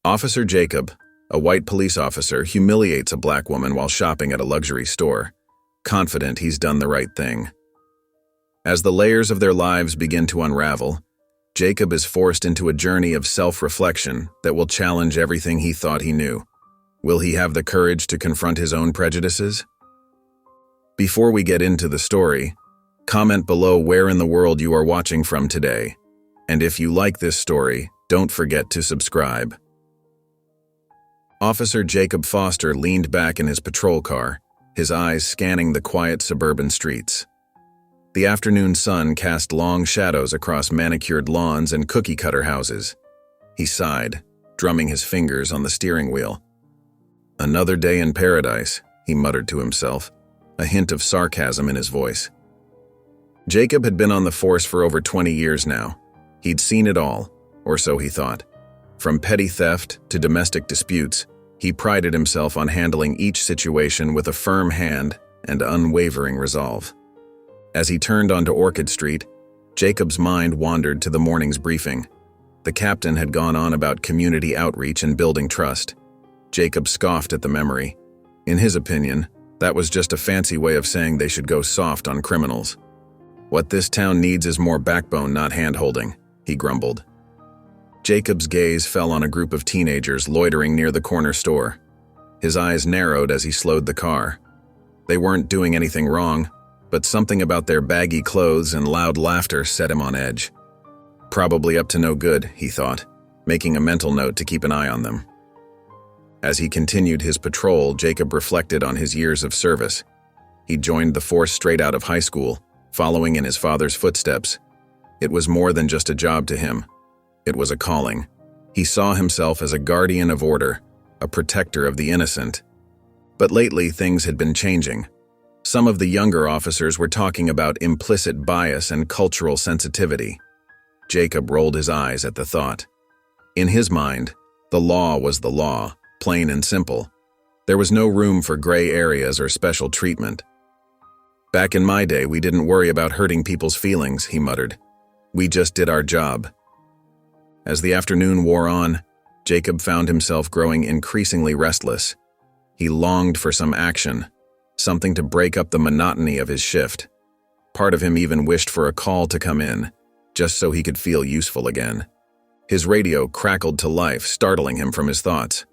Officer Jacob, a white police officer, humiliates a black woman while shopping at a luxury store, confident he's done the right thing. As the layers of their lives begin to unravel, Jacob is forced into a journey of self-reflection that will challenge everything he thought he knew. Will he have the courage to confront his own prejudices? Before we get into the story, comment below where in the world you are watching from today. And if you like this story, don't forget to subscribe. Officer Jacob Foster leaned back in his patrol car, his eyes scanning the quiet suburban streets. The afternoon sun cast long shadows across manicured lawns and cookie-cutter houses. He sighed, drumming his fingers on the steering wheel. "Another day in paradise," he muttered to himself, a hint of sarcasm in his voice. Jacob had been on the force for over 20 years now. He'd seen it all, or so he thought. From petty theft to domestic disputes, he prided himself on handling each situation with a firm hand and unwavering resolve. As he turned onto Orchid Street, Jacob's mind wandered to the morning's briefing. The captain had gone on about community outreach and building trust. Jacob scoffed at the memory. In his opinion, that was just a fancy way of saying they should go soft on criminals. "What this town needs is more backbone, not hand-holding," he grumbled. Jacob's gaze fell on a group of teenagers loitering near the corner store. His eyes narrowed as he slowed the car. They weren't doing anything wrong, but something about their baggy clothes and loud laughter set him on edge. Probably up to no good, he thought, making a mental note to keep an eye on them. As he continued his patrol, Jacob reflected on his years of service. He joined the force straight out of high school, following in his father's footsteps. It was more than just a job to him. It was a calling. He saw himself as a guardian of order, a protector of the innocent. But lately, things had been changing. Some of the younger officers were talking about implicit bias and cultural sensitivity. Jacob rolled his eyes at the thought. In his mind, the law was the law, plain and simple. There was no room for gray areas or special treatment. "Back in my day, we didn't worry about hurting people's feelings," he muttered. "We just did our job." As the afternoon wore on, Jacob found himself growing increasingly restless. He longed for some action, something to break up the monotony of his shift. Part of him even wished for a call to come in, just so he could feel useful again. His radio crackled to life, startling him from his thoughts.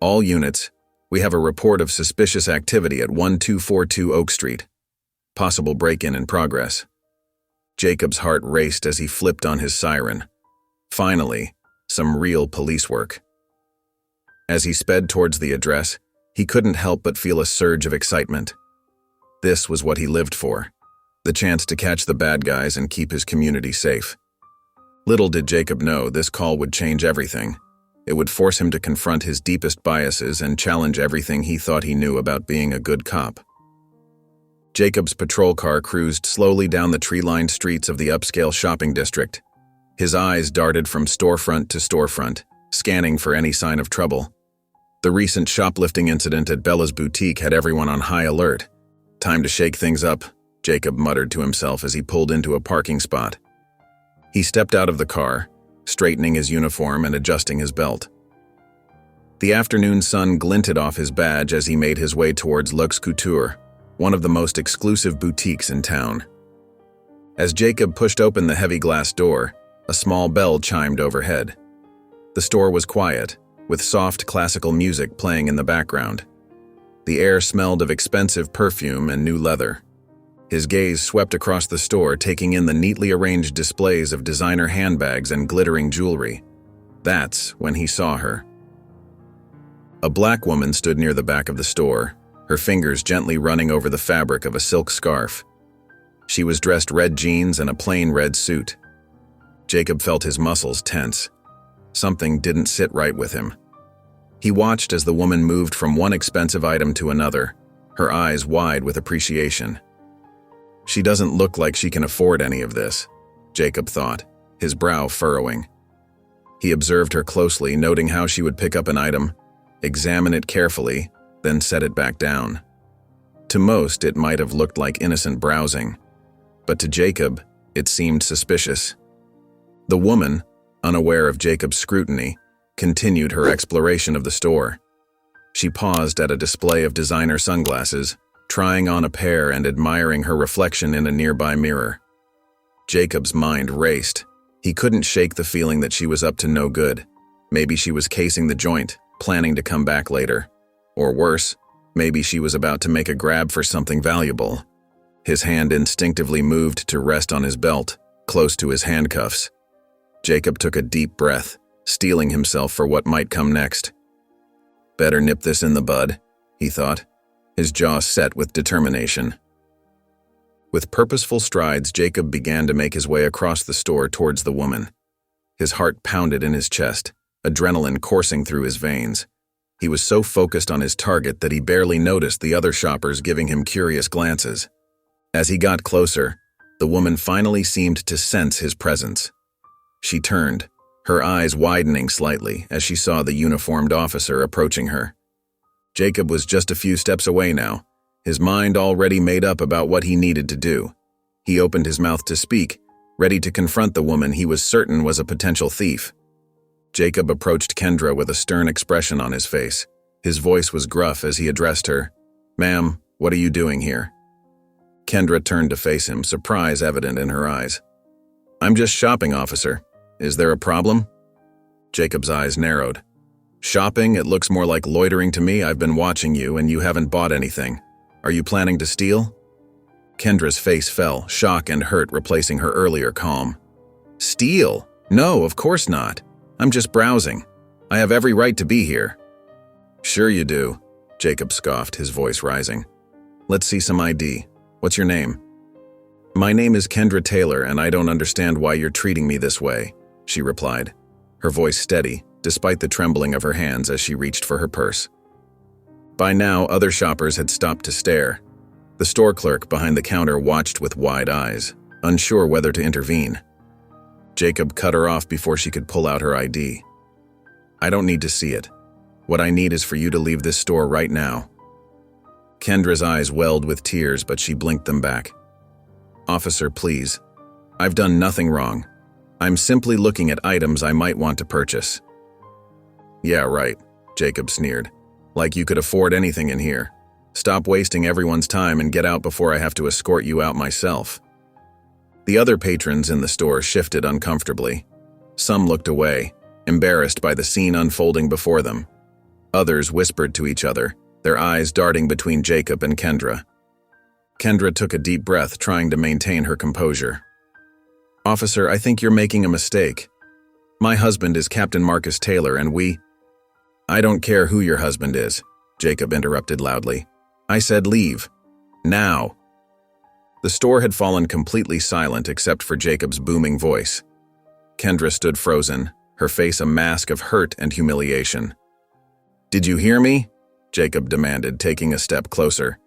"All units, we have a report of suspicious activity at 1242 Oak Street. Possible break-in in progress." Jacob's heart raced as he flipped on his siren. Finally, some real police work. As he sped towards the address, he couldn't help but feel a surge of excitement. This was what he lived for, the chance to catch the bad guys and keep his community safe. Little did Jacob know this call would change everything. It would force him to confront his deepest biases and challenge everything he thought he knew about being a good cop. Jacob's patrol car cruised slowly down the tree-lined streets of the upscale shopping district. His eyes darted from storefront to storefront, scanning for any sign of trouble. The recent shoplifting incident at Bella's boutique had everyone on high alert. "Time to shake things up," Jacob muttered to himself as he pulled into a parking spot. He stepped out of the car, straightening his uniform and adjusting his belt. The afternoon sun glinted off his badge as he made his way towards Luxe Couture, one of the most exclusive boutiques in town. As Jacob pushed open the heavy glass door, a small bell chimed overhead. The store was quiet, with soft classical music playing in the background. The air smelled of expensive perfume and new leather. His gaze swept across the store, taking in the neatly arranged displays of designer handbags and glittering jewelry. That's when he saw her. A black woman stood near the back of the store, her fingers gently running over the fabric of a silk scarf. She was dressed red jeans and a plain red suit. Jacob felt his muscles tense. Something didn't sit right with him. He watched as the woman moved from one expensive item to another, her eyes wide with appreciation. "She doesn't look like she can afford any of this," Jacob thought, his brow furrowing. He observed her closely, noting how she would pick up an item, examine it carefully, then set it back down. To most, it might have looked like innocent browsing, but to Jacob, it seemed suspicious. The woman, unaware of Jacob's scrutiny, continued her exploration of the store. She paused at a display of designer sunglasses, trying on a pair and admiring her reflection in a nearby mirror. Jacob's mind raced. He couldn't shake the feeling that she was up to no good. Maybe she was casing the joint, planning to come back later. Or worse, maybe she was about to make a grab for something valuable. His hand instinctively moved to rest on his belt, close to his handcuffs. Jacob took a deep breath, steeling himself for what might come next. Better nip this in the bud, he thought, his jaw set with determination. With purposeful strides, Jacob began to make his way across the store towards the woman. His heart pounded in his chest, adrenaline coursing through his veins. He was so focused on his target that he barely noticed the other shoppers giving him curious glances. As he got closer, the woman finally seemed to sense his presence. She turned, her eyes widening slightly as she saw the uniformed officer approaching her. Jacob was just a few steps away now, his mind already made up about what he needed to do. He opened his mouth to speak, ready to confront the woman he was certain was a potential thief. Jacob approached Kendra with a stern expression on his face. His voice was gruff as he addressed her. "Ma'am, what are you doing here?" Kendra turned to face him, surprise evident in her eyes. "I'm just shopping, officer. Is there a problem?" Jacob's eyes narrowed. "Shopping? It looks more like loitering to me. I've been watching you and you haven't bought anything. Are you planning to steal?" Kendra's face fell, shock and hurt replacing her earlier calm. "Steal? No, of course not. I'm just browsing. I have every right to be here." "Sure you do," Jacob scoffed, his voice rising. "Let's see some ID. What's your name?" "My name is Kendra Taylor, and I don't understand why you're treating me this way," she replied, her voice steady, despite the trembling of her hands as she reached for her purse. By now, other shoppers had stopped to stare. The store clerk behind the counter watched with wide eyes, unsure whether to intervene. Jacob cut her off before she could pull out her ID. "I don't need to see it. What I need is for you to leave this store right now." Kendra's eyes welled with tears, but she blinked them back. "Officer, please. I've done nothing wrong. I'm simply looking at items I might want to purchase." "Yeah, right," Jacob sneered. "Like you could afford anything in here. Stop wasting everyone's time and get out before I have to escort you out myself." The other patrons in the store shifted uncomfortably. Some looked away, embarrassed by the scene unfolding before them. Others whispered to each other, their eyes darting between Jacob and Kendra. Kendra took a deep breath, trying to maintain her composure. "Officer, I think you're making a mistake. My husband is Captain Marcus Taylor, and we—" "I don't care who your husband is," Jacob interrupted loudly. "I said leave. Now." The store had fallen completely silent except for Jacob's booming voice. Kendra stood frozen, her face a mask of hurt and humiliation. "Did you hear me?" Jacob demanded, taking a step closer.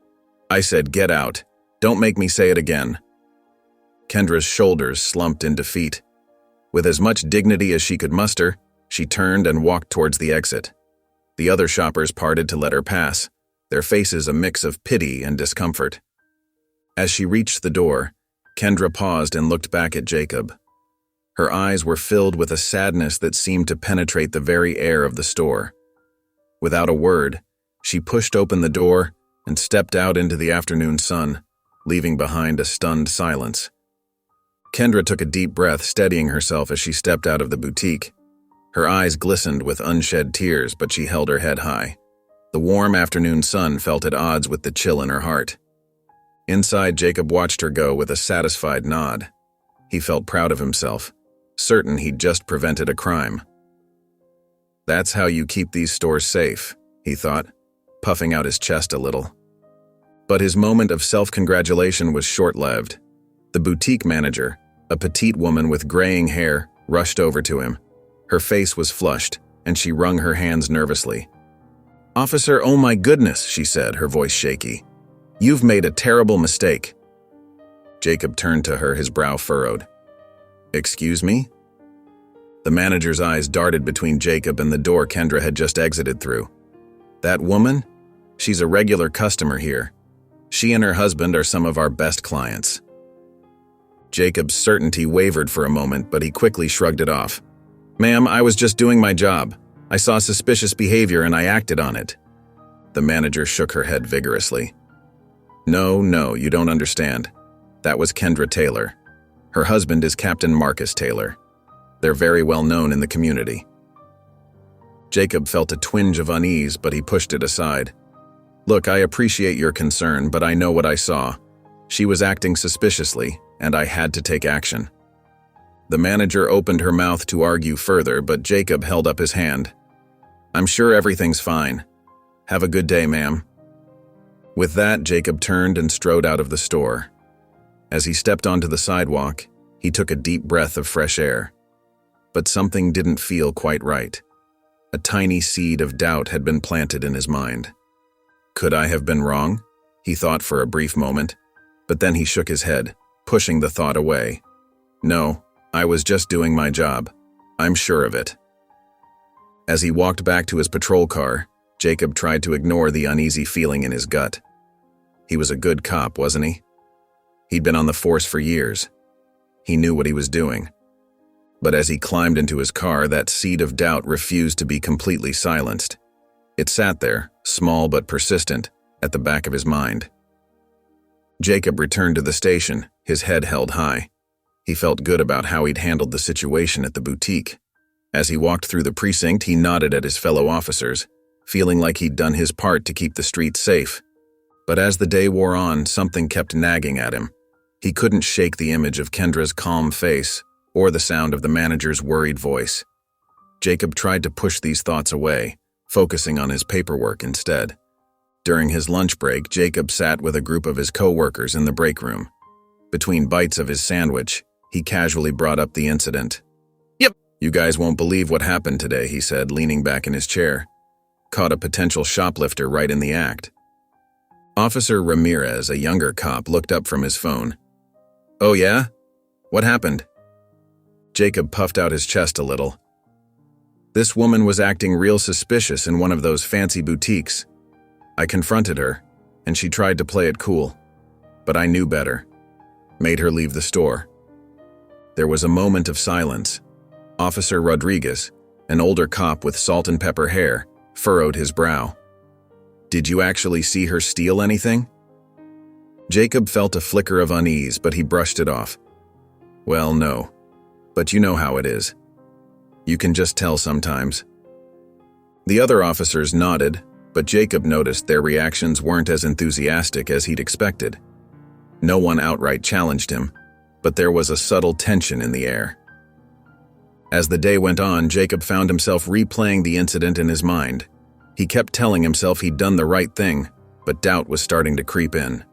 "I said get out. Don't make me say it again." Kendra's shoulders slumped in defeat. With as much dignity as she could muster, she turned and walked towards the exit. The other shoppers parted to let her pass, their faces a mix of pity and discomfort. As she reached the door, Kendra paused and looked back at Jacob. Her eyes were filled with a sadness that seemed to penetrate the very air of the store. Without a word, she pushed open the door and stepped out into the afternoon sun, leaving behind a stunned silence. Kendra took a deep breath, steadying herself as she stepped out of the boutique. Her eyes glistened with unshed tears, but she held her head high. The warm afternoon sun felt at odds with the chill in her heart. Inside, Jacob watched her go with a satisfied nod. He felt proud of himself, certain he'd just prevented a crime. "That's how you keep these stores safe," he thought, puffing out his chest a little. But his moment of self-congratulation was short-lived. The boutique manager, a petite woman with graying hair, rushed over to him. Her face was flushed, and she wrung her hands nervously. "Officer, oh my goodness," she said, her voice shaky. "You've made a terrible mistake." Jacob turned to her, his brow furrowed. "Excuse me?" The manager's eyes darted between Jacob and the door Kendra had just exited through. "That woman? She's a regular customer here. She and her husband are some of our best clients." Jacob's certainty wavered for a moment, but he quickly shrugged it off. "Ma'am, I was just doing my job. I saw suspicious behavior and I acted on it." The manager shook her head vigorously. No, you don't understand. That was Kendra Taylor. Her husband is Captain Marcus Taylor. They're very well known in the community." Jacob felt a twinge of unease, but he pushed it aside. "Look, I appreciate your concern, but I know what I saw. She was acting suspiciously, and I had to take action." The manager opened her mouth to argue further, but Jacob held up his hand. "I'm sure everything's fine. Have a good day, ma'am." With that, Jacob turned and strode out of the store. As he stepped onto the sidewalk, he took a deep breath of fresh air. But something didn't feel quite right. A tiny seed of doubt had been planted in his mind. Could I have been wrong? He thought for a brief moment, but then he shook his head, pushing the thought away. No, I was just doing my job. I'm sure of it. As he walked back to his patrol car, Jacob tried to ignore the uneasy feeling in his gut. He was a good cop, wasn't he? He'd been on the force for years. He knew what he was doing. But as he climbed into his car, that seed of doubt refused to be completely silenced. It sat there, small but persistent, at the back of his mind. Jacob returned to the station, his head held high. He felt good about how he'd handled the situation at the boutique. As he walked through the precinct, he nodded at his fellow officers, feeling like he'd done his part to keep the streets safe. But as the day wore on, something kept nagging at him. He couldn't shake the image of Kendra's calm face or the sound of the manager's worried voice. Jacob tried to push these thoughts away, focusing on his paperwork instead. During his lunch break, Jacob sat with a group of his co-workers in the break room. Between bites of his sandwich, he casually brought up the incident. "Yep, you guys won't believe what happened today," he said, leaning back in his chair. "Caught a potential shoplifter right in the act." Officer Ramirez, a younger cop, looked up from his phone. "Oh yeah? What happened?" Jacob puffed out his chest a little. "This woman was acting real suspicious in one of those fancy boutiques. I confronted her, and she tried to play it cool. But I knew better. Made her leave the store." There was a moment of silence. Officer Rodriguez, an older cop with salt and pepper hair, furrowed his brow. "Did you actually see her steal anything?" Jacob felt a flicker of unease, but he brushed it off. "Well, no. But you know how it is. You can just tell sometimes." The other officers nodded, but Jacob noticed their reactions weren't as enthusiastic as he'd expected. No one outright challenged him, but there was a subtle tension in the air. As the day went on, Jacob found himself replaying the incident in his mind. He kept telling himself he'd done the right thing, but doubt was starting to creep in.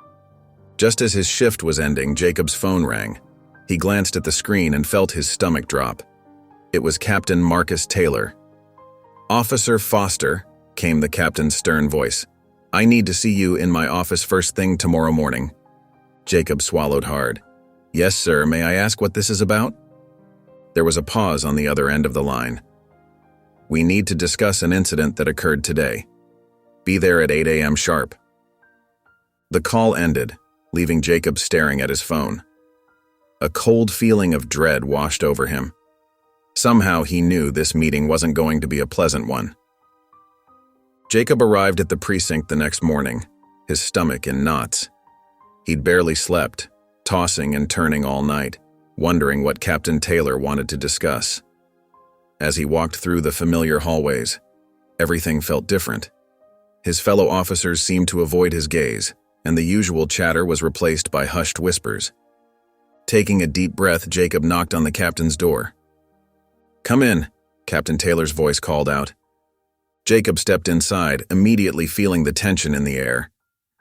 Just as his shift was ending, Jacob's phone rang. He glanced at the screen and felt his stomach drop. It was Captain Marcus Taylor. "Officer Foster," came the captain's stern voice. "I need to see you in my office first thing tomorrow morning." Jacob swallowed hard. "Yes, sir. May I ask what this is about?" There was a pause on the other end of the line. "We need to discuss an incident that occurred today. Be there at 8 a.m. sharp." The call ended, leaving Jacob staring at his phone. A cold feeling of dread washed over him. Somehow he knew this meeting wasn't going to be a pleasant one. Jacob arrived at the precinct the next morning, his stomach in knots. He'd barely slept, tossing and turning all night, wondering what Captain Taylor wanted to discuss. As he walked through the familiar hallways, everything felt different. His fellow officers seemed to avoid his gaze, and the usual chatter was replaced by hushed whispers. Taking a deep breath, Jacob knocked on the captain's door. "Come in," Captain Taylor's voice called out. Jacob stepped inside, immediately feeling the tension in the air.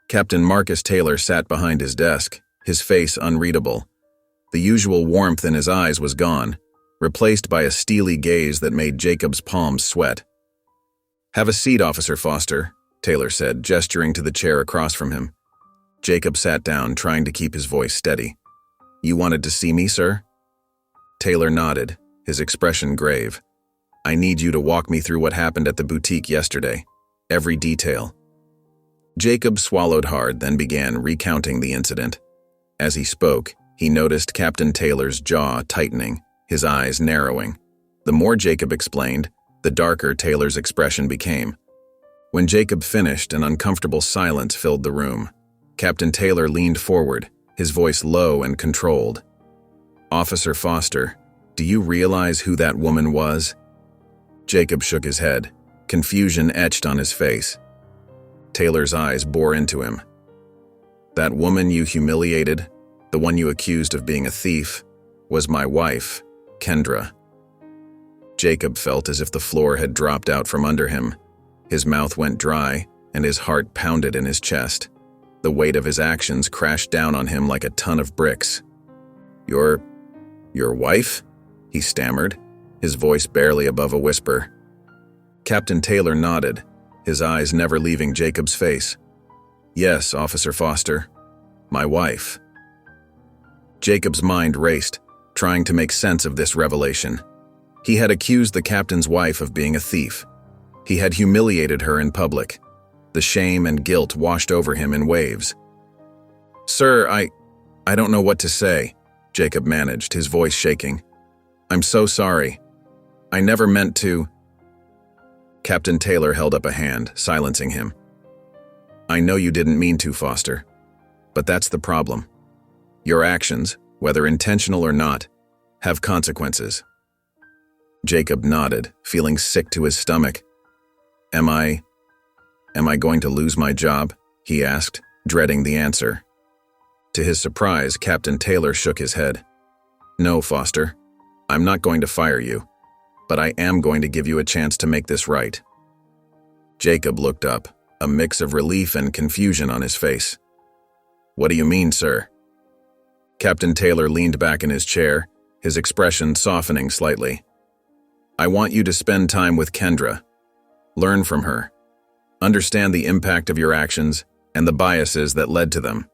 Captain Marcus Taylor sat behind his desk, his face unreadable. The usual warmth in his eyes was gone, replaced by a steely gaze that made Jacob's palms sweat. "Have a seat, Officer Foster," Taylor said, gesturing to the chair across from him. Jacob sat down, trying to keep his voice steady. "You wanted to see me, sir?" Taylor nodded, his expression grave. "I need you to walk me through what happened at the boutique yesterday. Every detail." Jacob swallowed hard, then began recounting the incident. As he spoke, he noticed Captain Taylor's jaw tightening, his eyes narrowing. The more Jacob explained, the darker Taylor's expression became. When Jacob finished, an uncomfortable silence filled the room. Captain Taylor leaned forward, his voice low and controlled. "Officer Foster, do you realize who that woman was?" Jacob shook his head, confusion etched on his face. Taylor's eyes bore into him. "That woman you humiliated, the one you accused of being a thief, was my wife, Kendra." Jacob felt as if the floor had dropped out from under him. His mouth went dry, and his heart pounded in his chest. The weight of his actions crashed down on him like a ton of bricks. Your wife?" he stammered, his voice barely above a whisper. Captain Taylor nodded, his eyes never leaving Jacob's face. "Yes, Officer Foster, my wife." Jacob's mind raced, trying to make sense of this revelation. He had accused the captain's wife of being a thief. He had humiliated her in public. The shame and guilt washed over him in waves. "Sir, I don't know what to say," Jacob managed, his voice shaking. "I'm so sorry. I never meant to." Captain Taylor held up a hand, silencing him. "I know you didn't mean to, Foster, but that's the problem. Your actions, whether intentional or not, have consequences." Jacob nodded, feeling sick to his stomach. Am I going to lose my job?" he asked, dreading the answer. To his surprise, Captain Taylor shook his head. "No, Foster, I'm not going to fire you, but I am going to give you a chance to make this right." Jacob looked up, a mix of relief and confusion on his face. "What do you mean, sir?" Captain Taylor leaned back in his chair, his expression softening slightly. "I want you to spend time with Kendra. Learn from her. Understand the impact of your actions and the biases that led to them."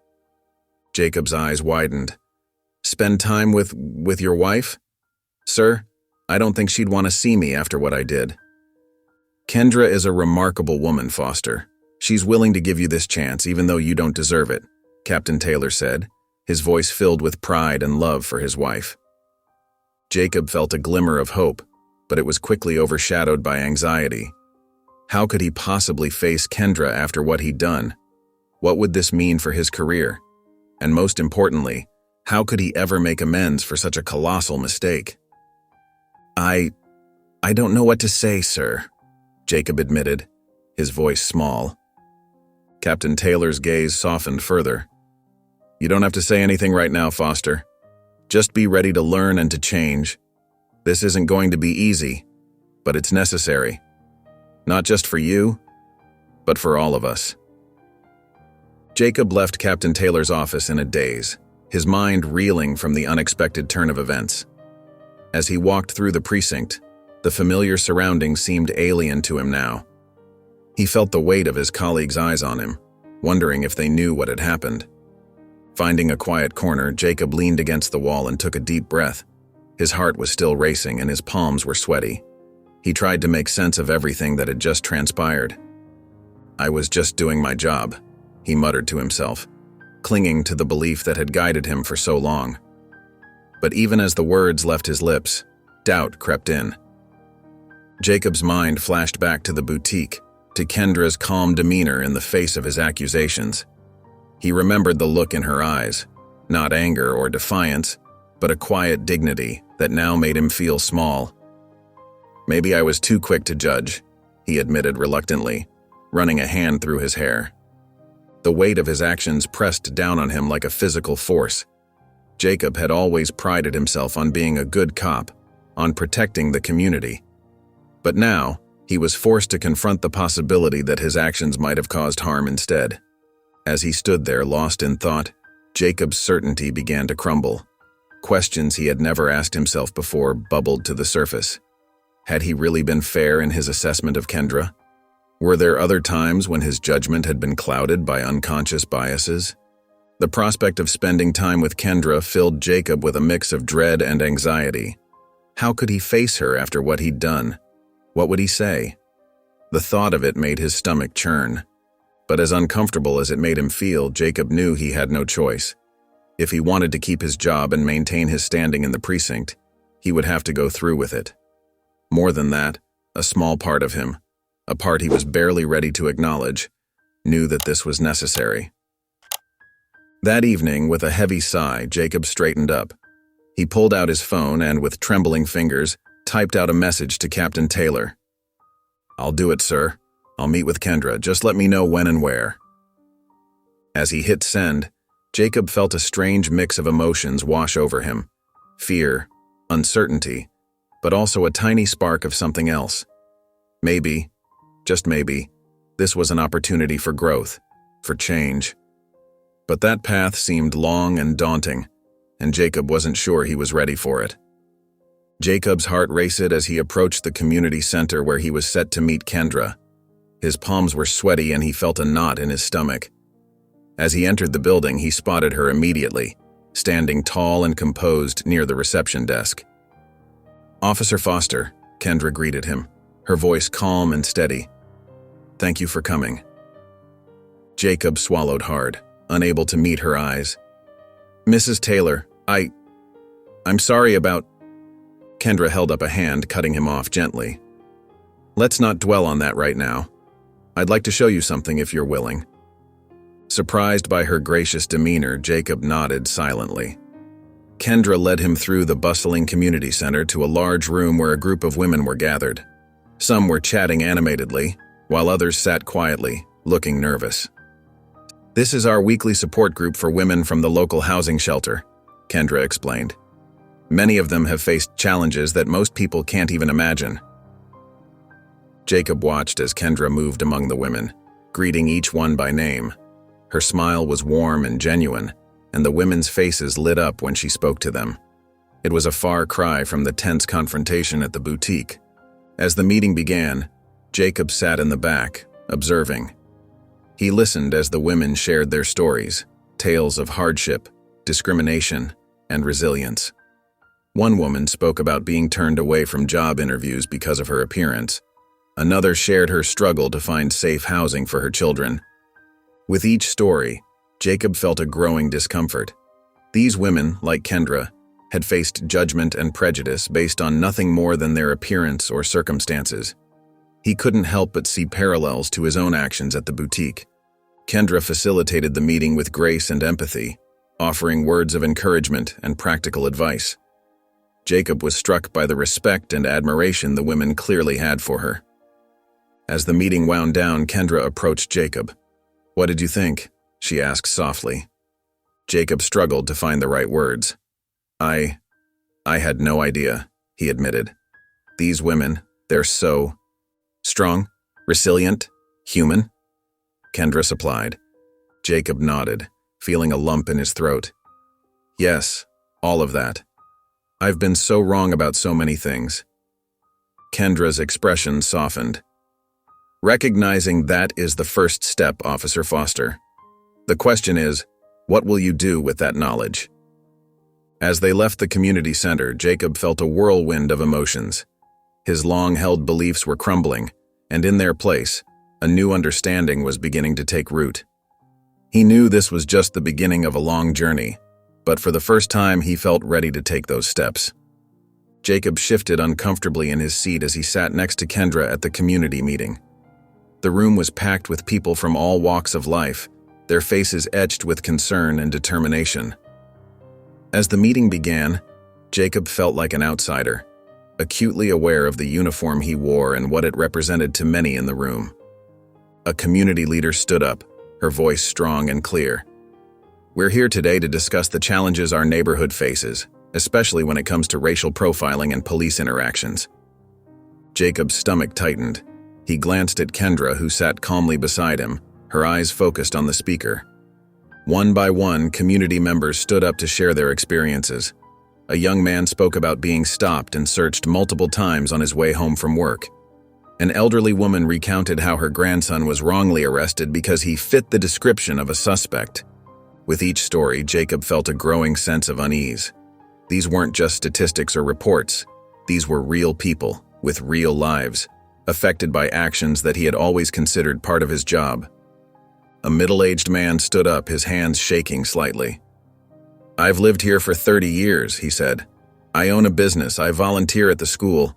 Jacob's eyes widened. "Spend time with your wife? Sir, I don't think she'd want to see me after what I did." "Kendra is a remarkable woman, Foster. She's willing to give you this chance even though you don't deserve it," Captain Taylor said, his voice filled with pride and love for his wife. Jacob felt a glimmer of hope, but it was quickly overshadowed by anxiety. How could he possibly face Kendra after what he'd done? What would this mean for his career? And most importantly, how could he ever make amends for such a colossal mistake? I don't know what to say, sir," Jacob admitted, his voice small. Captain Taylor's gaze softened further. "You don't have to say anything right now, Foster. Just be ready to learn and to change. This isn't going to be easy, but it's necessary. Not just for you, but for all of us." Jacob left Captain Taylor's office in a daze, his mind reeling from the unexpected turn of events. As he walked through the precinct, the familiar surroundings seemed alien to him now. He felt the weight of his colleagues' eyes on him, wondering if they knew what had happened. Finding a quiet corner, Jacob leaned against the wall and took a deep breath. His heart was still racing and his palms were sweaty. He tried to make sense of everything that had just transpired. "I was just doing my job," he muttered to himself, clinging to the belief that had guided him for so long. But even as the words left his lips, doubt crept in. Jacob's mind flashed back to the boutique, to Kendra's calm demeanor in the face of his accusations. He remembered the look in her eyes, not anger or defiance, but a quiet dignity that now made him feel small. "Maybe I was too quick to judge," he admitted reluctantly, running a hand through his hair. The weight of his actions pressed down on him like a physical force. Jacob had always prided himself on being a good cop, on protecting the community. But now, he was forced to confront the possibility that his actions might have caused harm instead. As he stood there lost in thought, Jacob's certainty began to crumble. Questions he had never asked himself before bubbled to the surface. Had he really been fair in his assessment of Kendra? Were there other times when his judgment had been clouded by unconscious biases? The prospect of spending time with Kendra filled Jacob with a mix of dread and anxiety. How could he face her after what he'd done? What would he say? The thought of it made his stomach churn. But as uncomfortable as it made him feel, Jacob knew he had no choice. If he wanted to keep his job and maintain his standing in the precinct, he would have to go through with it. More than that, a small part of him, a part he was barely ready to acknowledge, knew that this was necessary. That evening, with a heavy sigh, Jacob straightened up. He pulled out his phone and, with trembling fingers, typed out a message to Captain Taylor. "I'll do it, sir. I'll meet with Kendra. Just let me know when and where." As he hit send, Jacob felt a strange mix of emotions wash over him. Fear, uncertainty, but also a tiny spark of something else. Maybe, just maybe, this was an opportunity for growth, for change. But that path seemed long and daunting, and Jacob wasn't sure he was ready for it. Jacob's heart raced as he approached the community center where he was set to meet Kendra. His palms were sweaty and he felt a knot in his stomach. As he entered the building, he spotted her immediately, standing tall and composed near the reception desk. "Officer Foster," Kendra greeted him, her voice calm and steady. "Thank you for coming." Jacob swallowed hard, unable to meet her eyes. "Mrs. Taylor, I'm sorry about—" Kendra held up a hand, cutting him off gently. "Let's not dwell on that right now. I'd like to show you something if you're willing." Surprised by her gracious demeanor, Jacob nodded silently. Kendra led him through the bustling community center to a large room where a group of women were gathered. Some were chatting animatedly, while others sat quietly, looking nervous. "This is our weekly support group for women from the local housing shelter," Kendra explained. "Many of them have faced challenges that most people can't even imagine." Jacob watched as Kendra moved among the women, greeting each one by name. Her smile was warm and genuine, and the women's faces lit up when she spoke to them. It was a far cry from the tense confrontation at the boutique. As the meeting began, Jacob sat in the back, observing. He listened as the women shared their stories, tales of hardship, discrimination, and resilience. One woman spoke about being turned away from job interviews because of her appearance. Another shared her struggle to find safe housing for her children. With each story, Jacob felt a growing discomfort. These women, like Kendra, had faced judgment and prejudice based on nothing more than their appearance or circumstances. He couldn't help but see parallels to his own actions at the boutique. Kendra facilitated the meeting with grace and empathy, offering words of encouragement and practical advice. Jacob was struck by the respect and admiration the women clearly had for her. As the meeting wound down, Kendra approached Jacob. "What did you think?" she asked softly. Jacob struggled to find the right words. I had no idea," he admitted. "These women, they're so strong, resilient, human." Kendra supplied. Jacob nodded, feeling a lump in his throat. "Yes, all of that. I've been so wrong about so many things." Kendra's expression softened. "Recognizing that is the first step, Officer Foster. The question is, what will you do with that knowledge?" As they left the community center, Jacob felt a whirlwind of emotions. His long-held beliefs were crumbling, and in their place, a new understanding was beginning to take root. He knew this was just the beginning of a long journey, but for the first time he felt ready to take those steps. Jacob shifted uncomfortably in his seat as he sat next to Kendra at the community meeting. The room was packed with people from all walks of life, their faces etched with concern and determination. As the meeting began, Jacob felt like an outsider, acutely aware of the uniform he wore and what it represented to many in the room. A community leader stood up, her voice strong and clear. "We're here today to discuss the challenges our neighborhood faces, especially when it comes to racial profiling and police interactions." Jacob's stomach tightened. He glanced at Kendra, who sat calmly beside him, her eyes focused on the speaker. One by one, community members stood up to share their experiences. A young man spoke about being stopped and searched multiple times on his way home from work. An elderly woman recounted how her grandson was wrongly arrested because he fit the description of a suspect. With each story, Jacob felt a growing sense of unease. These weren't just statistics or reports. These were real people, with real lives, affected by actions that he had always considered part of his job. A middle-aged man stood up, his hands shaking slightly. "I've lived here for 30 years, he said. "I own a business, I volunteer at the school.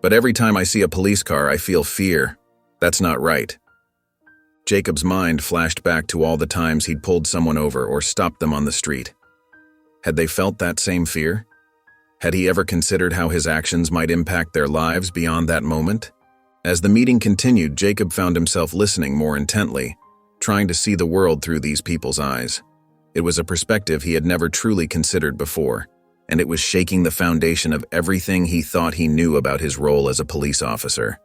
But every time I see a police car, I feel fear. That's not right." Jacob's mind flashed back to all the times he'd pulled someone over or stopped them on the street. Had they felt that same fear? Had he ever considered how his actions might impact their lives beyond that moment? As the meeting continued, Jacob found himself listening more intently, trying to see the world through these people's eyes. It was a perspective he had never truly considered before, and it was shaking the foundation of everything he thought he knew about his role as a police officer.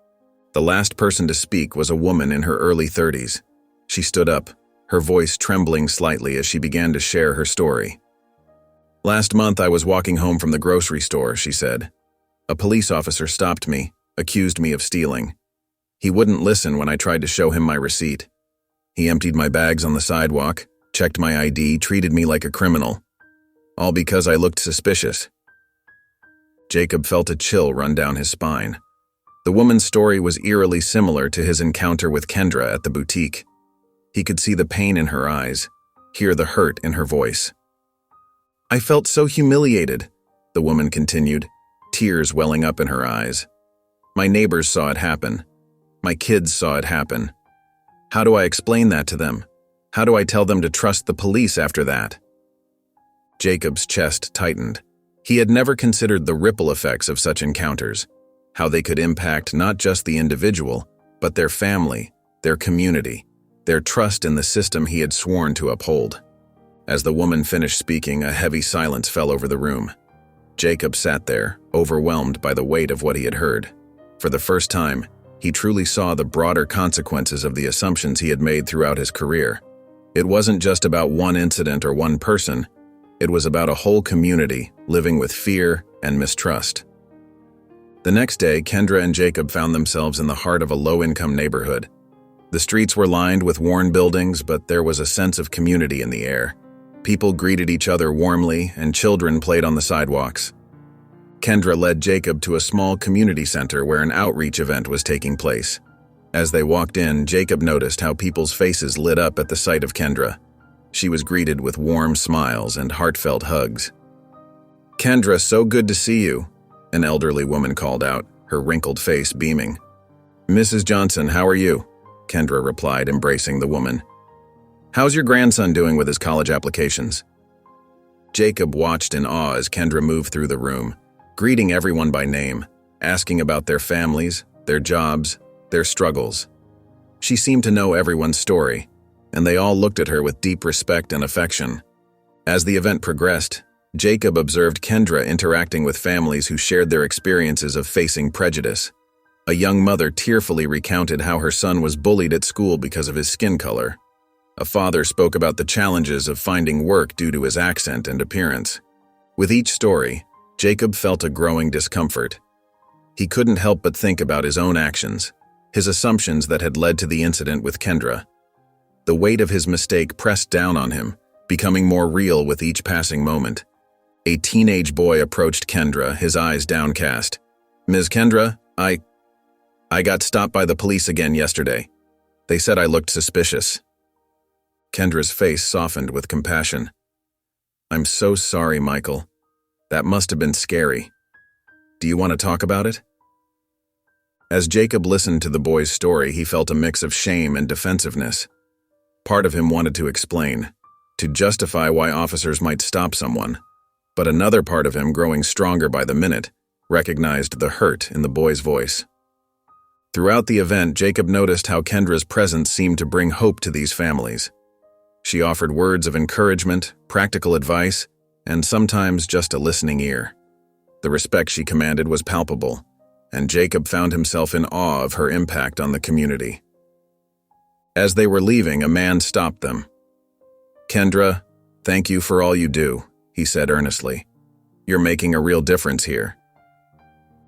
The last person to speak was a woman in her early 30s. She stood up, her voice trembling slightly as she began to share her story. "Last month I was walking home from the grocery store," she said. "A police officer stopped me, accused me of stealing. He wouldn't listen when I tried to show him my receipt. He emptied my bags on the sidewalk, checked my ID, treated me like a criminal. All because I looked suspicious." Jacob felt a chill run down his spine. The woman's story was eerily similar to his encounter with Kendra at the boutique. He could see the pain in her eyes, hear the hurt in her voice. "I felt so humiliated," the woman continued, tears welling up in her eyes. "My neighbors saw it happen. My kids saw it happen. How do I explain that to them? How do I tell them to trust the police after that?" Jacob's chest tightened. He had never considered the ripple effects of such encounters, how they could impact not just the individual, but their family, their community, their trust in the system he had sworn to uphold. As the woman finished speaking, a heavy silence fell over the room. Jacob sat there, overwhelmed by the weight of what he had heard. For the first time, he truly saw the broader consequences of the assumptions he had made throughout his career. It wasn't just about one incident or one person. It was about a whole community living with fear and mistrust. The next day, Kendra and Jacob found themselves in the heart of a low-income neighborhood. The streets were lined with worn buildings, but there was a sense of community in the air. People greeted each other warmly, and children played on the sidewalks. Kendra led Jacob to a small community center where an outreach event was taking place. As they walked in, Jacob noticed how people's faces lit up at the sight of Kendra. She was greeted with warm smiles and heartfelt hugs. "Kendra, so good to see you," an elderly woman called out, her wrinkled face beaming. "Mrs. Johnson, how are you?" Kendra replied, embracing the woman. "How's your grandson doing with his college applications?" Jacob watched in awe as Kendra moved through the room, greeting everyone by name, asking about their families, their jobs, their struggles. She seemed to know everyone's story, and they all looked at her with deep respect and affection. As the event progressed, Jacob observed Kendra interacting with families who shared their experiences of facing prejudice. A young mother tearfully recounted how her son was bullied at school because of his skin color. A father spoke about the challenges of finding work due to his accent and appearance. With each story, Jacob felt a growing discomfort. He couldn't help but think about his own actions, his assumptions that had led to the incident with Kendra. The weight of his mistake pressed down on him, becoming more real with each passing moment. A teenage boy approached Kendra, his eyes downcast. "Ms. Kendra, I got stopped by the police again yesterday. They said I looked suspicious." Kendra's face softened with compassion. "I'm so sorry, Michael. That must have been scary. Do you want to talk about it?" As Jacob listened to the boy's story, he felt a mix of shame and defensiveness. Part of him wanted to explain, to justify why officers might stop someone, but another part of him, growing stronger by the minute, recognized the hurt in the boy's voice. Throughout the event, Jacob noticed how Kendra's presence seemed to bring hope to these families. She offered words of encouragement, practical advice, and sometimes just a listening ear. The respect she commanded was palpable, and Jacob found himself in awe of her impact on the community. As they were leaving, a man stopped them. "Kendra, thank you for all you do," he said earnestly. "You're making a real difference here."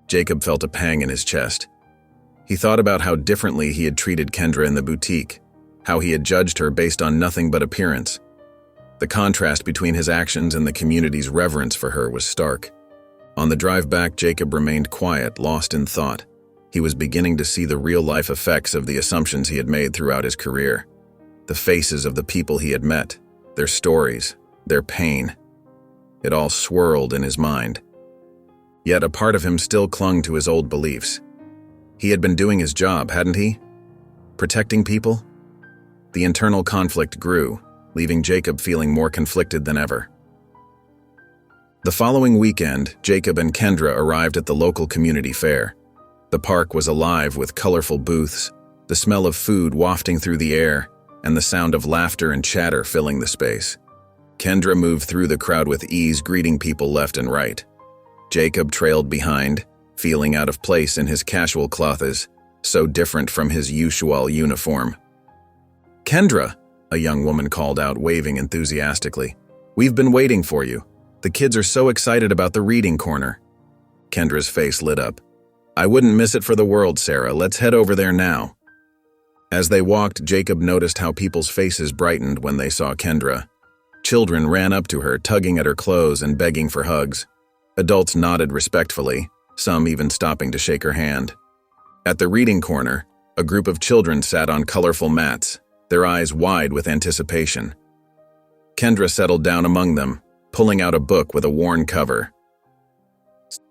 Jacob felt a pang in his chest. He thought about how differently he had treated Kendra in the boutique, how he had judged her based on nothing but appearance. The contrast between his actions and the community's reverence for her was stark. On the drive back, Jacob remained quiet, lost in thought. He was beginning to see the real-life effects of the assumptions he had made throughout his career. The faces of the people he had met, their stories, their pain. It all swirled in his mind. Yet a part of him still clung to his old beliefs. He had been doing his job, hadn't he? Protecting people? The internal conflict grew, leaving Jacob feeling more conflicted than ever. The following weekend, Jacob and Kendra arrived at the local community fair. The park was alive with colorful booths, the smell of food wafting through the air, and the sound of laughter and chatter filling the space. Kendra moved through the crowd with ease, greeting people left and right. Jacob trailed behind, feeling out of place in his casual clothes, so different from his usual uniform. "Kendra," a young woman called out, waving enthusiastically. "We've been waiting for you. The kids are so excited about the reading corner." Kendra's face lit up. "I wouldn't miss it for the world, Sarah. Let's head over there now." As they walked, Jacob noticed how people's faces brightened when they saw Kendra. Children ran up to her, tugging at her clothes and begging for hugs. Adults nodded respectfully, some even stopping to shake her hand. At the reading corner, a group of children sat on colorful mats, their eyes wide with anticipation. Kendra settled down among them, pulling out a book with a worn cover.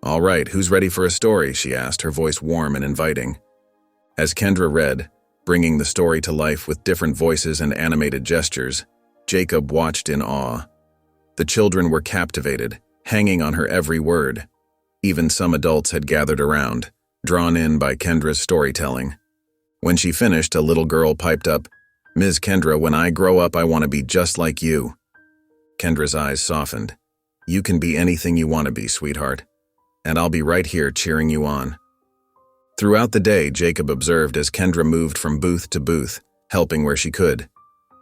"All right, who's ready for a story?" she asked, her voice warm and inviting. As Kendra read, bringing the story to life with different voices and animated gestures, Jacob watched in awe. The children were captivated, hanging on her every word. Even some adults had gathered around, drawn in by Kendra's storytelling. When she finished, a little girl piped up, "Ms. Kendra, when I grow up, I want to be just like you." Kendra's eyes softened. "You can be anything you want to be, sweetheart. And I'll be right here cheering you on." Throughout the day, Jacob observed as Kendra moved from booth to booth, helping where she could.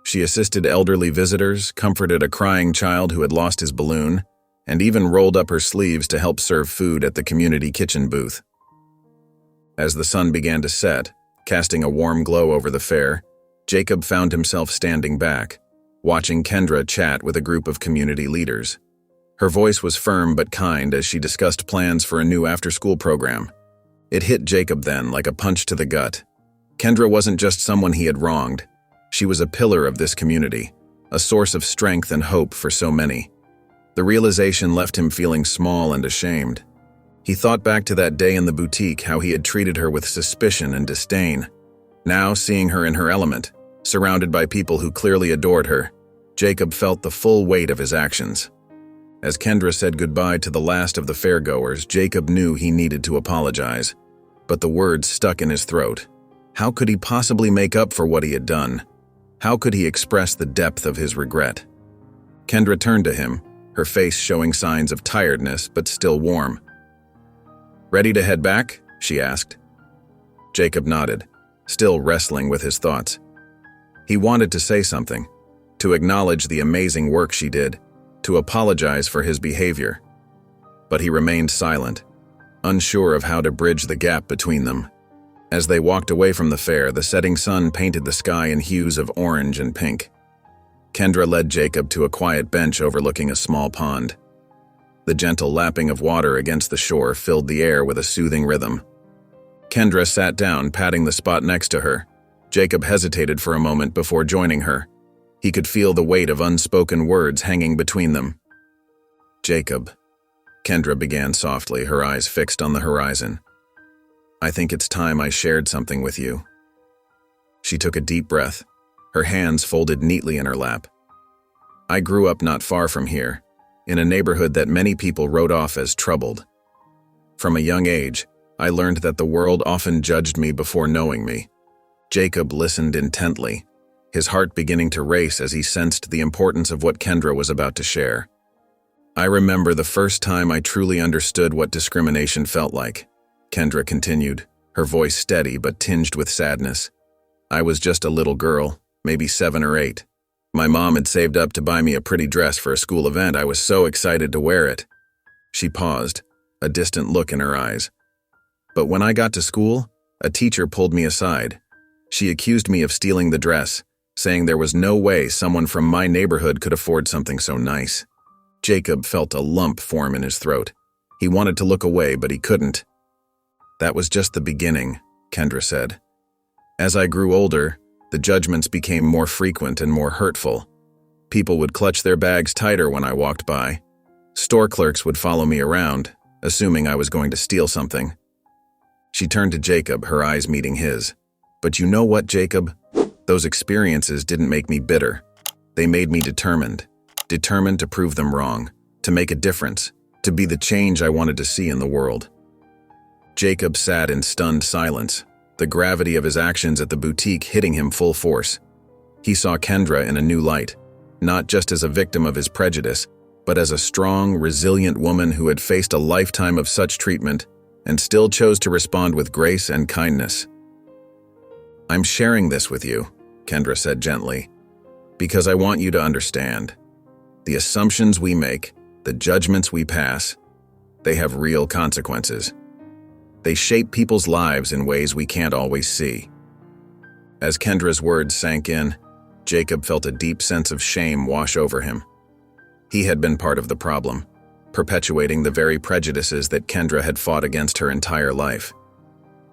She assisted elderly visitors, comforted a crying child who had lost his balloon, and even rolled up her sleeves to help serve food at the community kitchen booth. As the sun began to set, casting a warm glow over the fair, Jacob found himself standing back, watching Kendra chat with a group of community leaders. Her voice was firm but kind as she discussed plans for a new after-school program. It hit Jacob then like a punch to the gut. Kendra wasn't just someone he had wronged. She was a pillar of this community, a source of strength and hope for so many. The realization left him feeling small and ashamed. He thought back to that day in the boutique, how he had treated her with suspicion and disdain. Now, seeing her in her element, surrounded by people who clearly adored her, Jacob felt the full weight of his actions. As Kendra said goodbye to the last of the fairgoers, Jacob knew he needed to apologize, but the words stuck in his throat. How could he possibly make up for what he had done? How could he express the depth of his regret? Kendra turned to him, her face showing signs of tiredness but still warm. "Ready to head back?" she asked. Jacob nodded, still wrestling with his thoughts. He wanted to say something, to acknowledge the amazing work she did, to apologize for his behavior. But he remained silent, unsure of how to bridge the gap between them. As they walked away from the fair, the setting sun painted the sky in hues of orange and pink. Kendra led Jacob to a quiet bench overlooking a small pond. The gentle lapping of water against the shore filled the air with a soothing rhythm. Kendra sat down, patting the spot next to her. Jacob hesitated for a moment before joining her. He could feel the weight of unspoken words hanging between them. "Jacob," Kendra began softly, her eyes fixed on the horizon. "I think it's time I shared something with you." She took a deep breath, her hands folded neatly in her lap. "I grew up not far from here, in a neighborhood that many people wrote off as troubled. From a young age, I learned that the world often judged me before knowing me." Jacob listened intently, his heart beginning to race as he sensed the importance of what Kendra was about to share. "I remember the first time I truly understood what discrimination felt like," Kendra continued, her voice steady but tinged with sadness. "I was just a little girl, maybe 7 or 8. My mom had saved up to buy me a pretty dress for a school event. I was so excited to wear it." She paused, a distant look in her eyes. "But when I got to school, a teacher pulled me aside. She accused me of stealing the dress, saying there was no way someone from my neighborhood could afford something so nice." Jacob felt a lump form in his throat. He wanted to look away, but he couldn't. "That was just the beginning," Kendra said. "As I grew older, the judgments became more frequent and more hurtful. People would clutch their bags tighter when I walked by. Store clerks would follow me around, assuming I was going to steal something. She turned to Jacob, her eyes meeting his. But you know what, Jacob? Those experiences didn't make me bitter. They made me determined to prove them wrong, to make a difference, to be the change I wanted to see in the world. Jacob sat in stunned silence, the gravity of his actions at the boutique hitting him full force. He saw Kendra in a new light, not just as a victim of his prejudice, but as a strong, resilient woman who had faced a lifetime of such treatment and still chose to respond with grace and kindness. "I'm sharing this with you," Kendra said gently, "because I want you to understand. The assumptions we make, the judgments we pass, they have real consequences. They shape people's lives in ways we can't always see." As Kendra's words sank in, Jacob felt a deep sense of shame wash over him. He had been part of the problem, perpetuating the very prejudices that Kendra had fought against her entire life.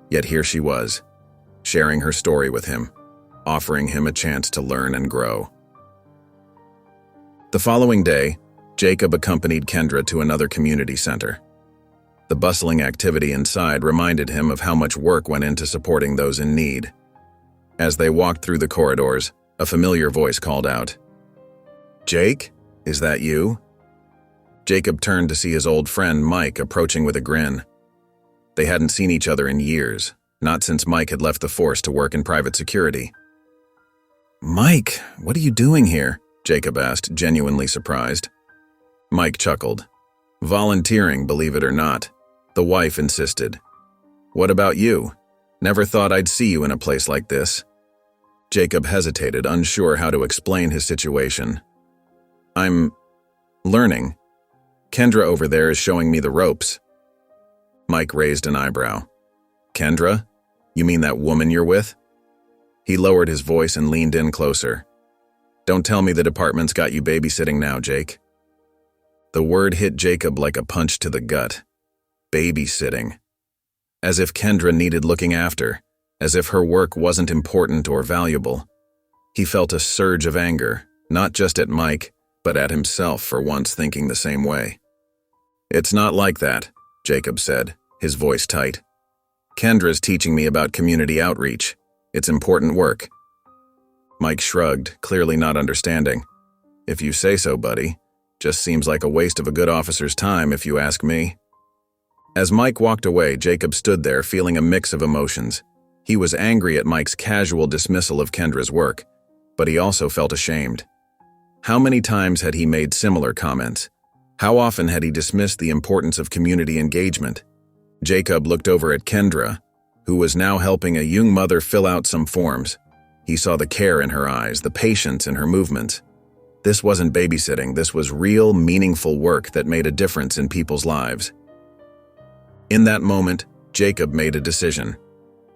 Yet here she was, sharing her story with him, offering him a chance to learn and grow. The following day, Jacob accompanied Kendra to another community center. The bustling activity inside reminded him of how much work went into supporting those in need. As they walked through the corridors, a familiar voice called out, "Jake, is that you?" Jacob turned to see his old friend Mike approaching with a grin. They hadn't seen each other in years, not since Mike had left the force to work in private security. "Mike, what are you doing here?" Jacob asked, genuinely surprised. Mike chuckled. "Volunteering, believe it or not," the wife insisted. "What about you? Never thought I'd see you in a place like this." Jacob hesitated, unsure how to explain his situation. "I'm learning. Kendra over there is showing me the ropes." Mike raised an eyebrow. "Kendra? You mean that woman you're with?" He lowered his voice and leaned in closer. "Don't tell me the department's got you babysitting now, Jake." The word hit Jacob like a punch to the gut. Babysitting. As if Kendra needed looking after, as if her work wasn't important or valuable. He felt a surge of anger, not just at Mike, but at himself for once thinking the same way. "It's not like that," Jacob said, his voice tight. "Kendra's teaching me about community outreach. It's important work." Mike shrugged, clearly not understanding. "If you say so, buddy. Just seems like a waste of a good officer's time if you ask me." As Mike walked away, Jacob stood there feeling a mix of emotions. He was angry at Mike's casual dismissal of Kendra's work, but he also felt ashamed. How many times had he made similar comments? How often had he dismissed the importance of community engagement? Jacob looked over at Kendra, who was now helping a young mother fill out some forms. He saw the care in her eyes, the patience in her movements. This wasn't babysitting, this was real, meaningful work that made a difference in people's lives. In that moment, Jacob made a decision.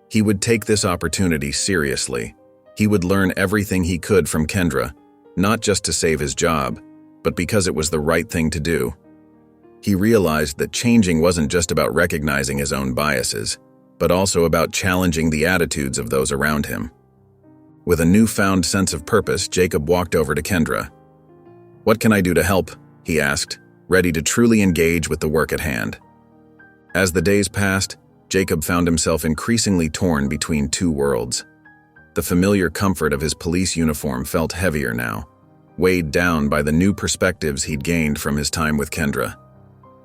He would take this opportunity seriously. He would learn everything he could from Kendra, not just to save his job, but because it was the right thing to do. He realized that changing wasn't just about recognizing his own biases, but also about challenging the attitudes of those around him. With a newfound sense of purpose, Jacob walked over to Kendra. "What can I do to help?" he asked, ready to truly engage with the work at hand. As the days passed, Jacob found himself increasingly torn between two worlds. The familiar comfort of his police uniform felt heavier now, weighed down by the new perspectives he'd gained from his time with Kendra.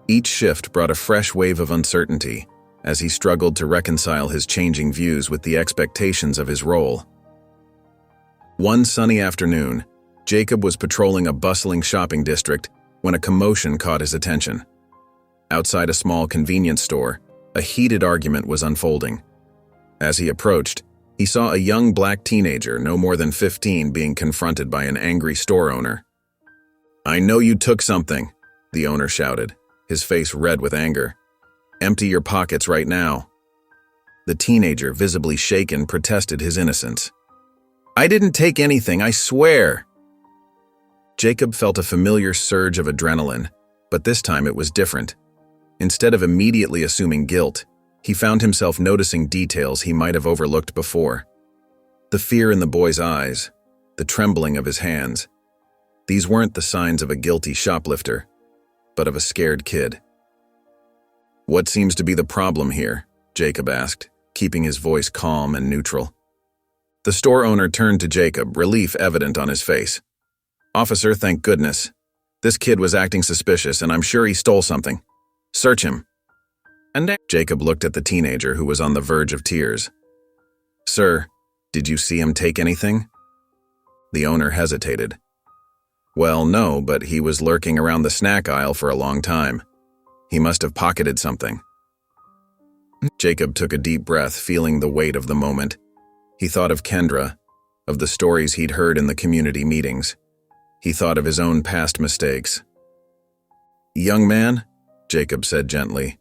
Each shift brought a fresh wave of uncertainty as he struggled to reconcile his changing views with the expectations of his role. One sunny afternoon, Jacob was patrolling a bustling shopping district when a commotion caught his attention. Outside a small convenience store, a heated argument was unfolding. As he approached, he saw a young black teenager, no more than 15, being confronted by an angry store owner. "I know you took something," the owner shouted, his face red with anger. "Empty your pockets right now." The teenager, visibly shaken, protested his innocence. "I didn't take anything, I swear." Jacob felt a familiar surge of adrenaline, but this time it was different. Instead of immediately assuming guilt, he found himself noticing details he might have overlooked before. The fear in the boy's eyes, the trembling of his hands. These weren't the signs of a guilty shoplifter, but of a scared kid. "What seems to be the problem here?" Jacob asked, keeping his voice calm and neutral. The store owner turned to Jacob, relief evident on his face. "Officer, thank goodness. This kid was acting suspicious, and I'm sure he stole something. Search him." And Jacob looked at the teenager who was on the verge of tears. "Sir, did you see him take anything?" The owner hesitated. "Well, no, but he was lurking around the snack aisle for a long time. He must have pocketed something." Jacob took a deep breath, feeling the weight of the moment. He thought of Kendra, of the stories he'd heard in the community meetings. He thought of his own past mistakes. "Young man," Jacob said gently,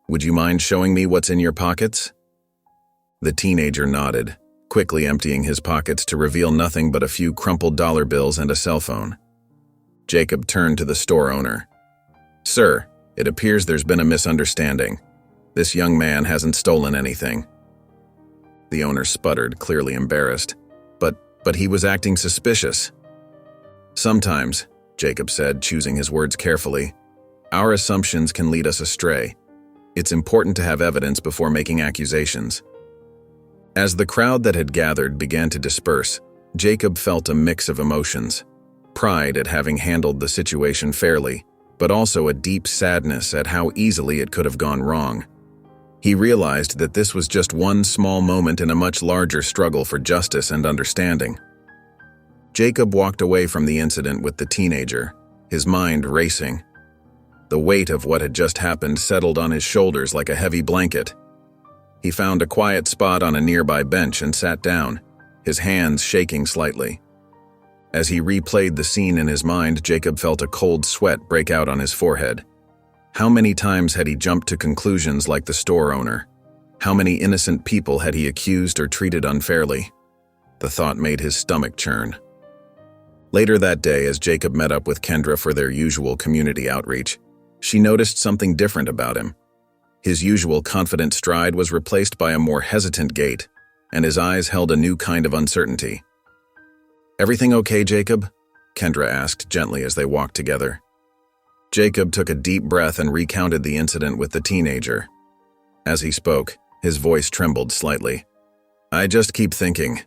"would you mind showing me what's in your pockets?" The teenager nodded, quickly emptying his pockets to reveal nothing but a few crumpled dollar bills and a cell phone. Jacob turned to the store owner. "Sir, it appears there's been a misunderstanding. This young man hasn't stolen anything." The owner sputtered, clearly embarrassed. But he was acting suspicious." "Sometimes," Jacob said, choosing his words carefully, "our assumptions can lead us astray. It's important to have evidence before making accusations." As the crowd that had gathered began to disperse, Jacob felt a mix of emotions. Pride at having handled the situation fairly, but also a deep sadness at how easily it could have gone wrong. He realized that this was just one small moment in a much larger struggle for justice and understanding. Jacob walked away from the incident with the teenager, his mind racing. The weight of what had just happened settled on his shoulders like a heavy blanket. He found a quiet spot on a nearby bench and sat down, his hands shaking slightly. As he replayed the scene in his mind, Jacob felt a cold sweat break out on his forehead. How many times had he jumped to conclusions like the store owner? How many innocent people had he accused or treated unfairly? The thought made his stomach churn. Later that day, as Jacob met up with Kendra for their usual community outreach, she noticed something different about him. His usual confident stride was replaced by a more hesitant gait, and his eyes held a new kind of uncertainty. "Everything okay, Jacob?" Kendra asked gently as they walked together. Jacob took a deep breath and recounted the incident with the teenager. As he spoke, his voice trembled slightly. "I just keep thinking,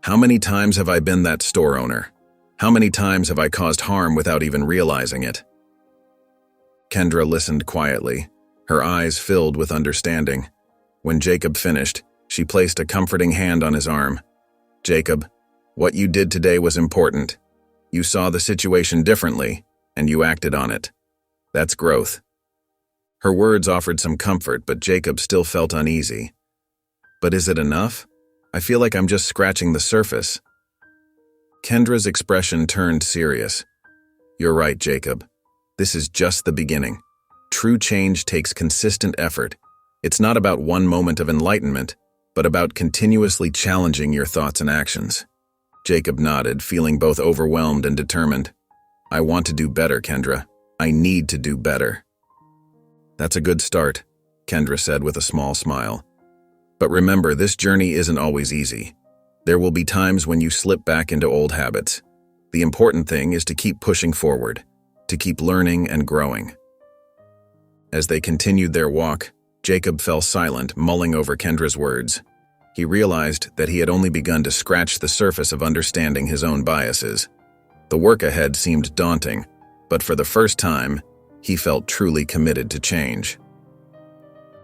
how many times have I been that store owner? How many times have I caused harm without even realizing it?" Kendra listened quietly, her eyes filled with understanding. When Jacob finished, she placed a comforting hand on his arm. "Jacob, what you did today was important. You saw the situation differently, and you acted on it. That's growth." Her words offered some comfort, but Jacob still felt uneasy. "But is it enough? I feel like I'm just scratching the surface." Kendra's expression turned serious. "You're right, Jacob. This is just the beginning. True change takes consistent effort. It's not about one moment of enlightenment, but about continuously challenging your thoughts and actions." Jacob nodded, feeling both overwhelmed and determined. "I want to do better, Kendra. I need to do better." "That's a good start," Kendra said with a small smile. "But remember, this journey isn't always easy. There will be times when you slip back into old habits. The important thing is to keep pushing forward, to keep learning and growing." As they continued their walk, Jacob fell silent, mulling over Kendra's words. He realized that he had only begun to scratch the surface of understanding his own biases. The work ahead seemed daunting, but for the first time, he felt truly committed to change.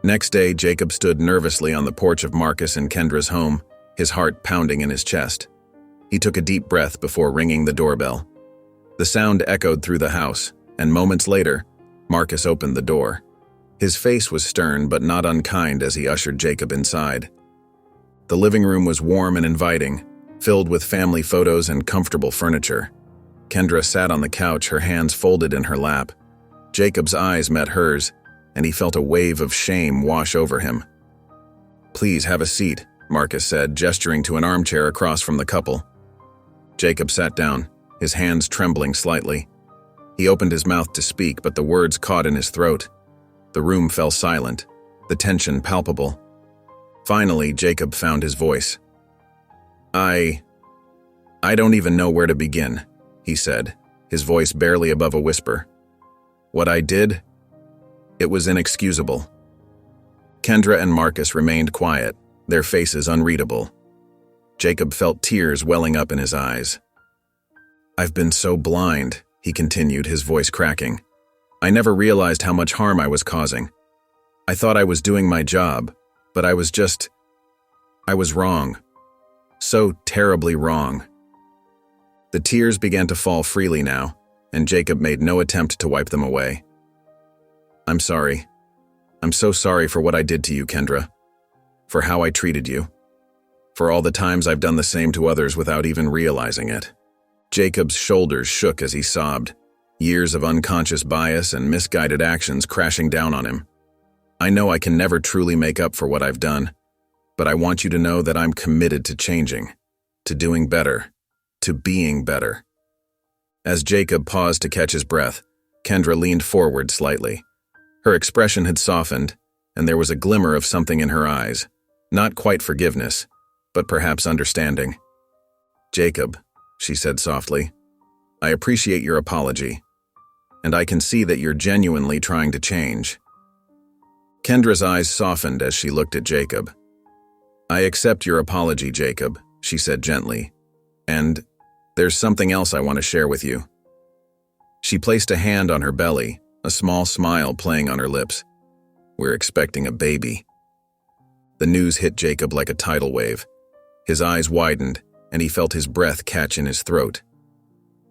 Next day, Jacob stood nervously on the porch of Marcus and Kendra's home, his heart pounding in his chest. He took a deep breath before ringing the doorbell. The sound echoed through the house, and moments later, Marcus opened the door. His face was stern but not unkind as he ushered Jacob inside. The living room was warm and inviting, filled with family photos and comfortable furniture. Kendra sat on the couch, her hands folded in her lap. Jacob's eyes met hers, and he felt a wave of shame wash over him. "Please have a seat," Marcus said, gesturing to an armchair across from the couple. Jacob sat down, his hands trembling slightly. He opened his mouth to speak, but the words caught in his throat. The room fell silent, the tension palpable. Finally, Jacob found his voice. I don't even know where to begin," he said, his voice barely above a whisper. "What I did? It was inexcusable. Kendra and Marcus remained quiet, their faces unreadable. Jacob felt tears welling up in his eyes. "I've been so blind," he continued, his voice cracking. "I never realized how much harm I was causing. I thought I was doing my job, but I was wrong. So terribly wrong." The tears began to fall freely now, and Jacob made no attempt to wipe them away. "I'm sorry. I'm so sorry for what I did to you, Kendra. For how I treated you. For all the times I've done the same to others without even realizing it." Jacob's shoulders shook as he sobbed, years of unconscious bias and misguided actions crashing down on him. "I know I can never truly make up for what I've done, but I want you to know that I'm committed to changing, to doing better, to being better." As Jacob paused to catch his breath, Kendra leaned forward slightly. Her expression had softened, and there was a glimmer of something in her eyes, not quite forgiveness, but perhaps understanding. "Jacob," she said softly, "I appreciate your apology, and I can see that you're genuinely trying to change." Kendra's eyes softened as she looked at Jacob. "I accept your apology, Jacob," she said gently, "and there's something else I want to share with you." She placed a hand on her belly, a small smile playing on her lips. "We're expecting a baby." The news hit Jacob like a tidal wave. His eyes widened, and he felt his breath catch in his throat.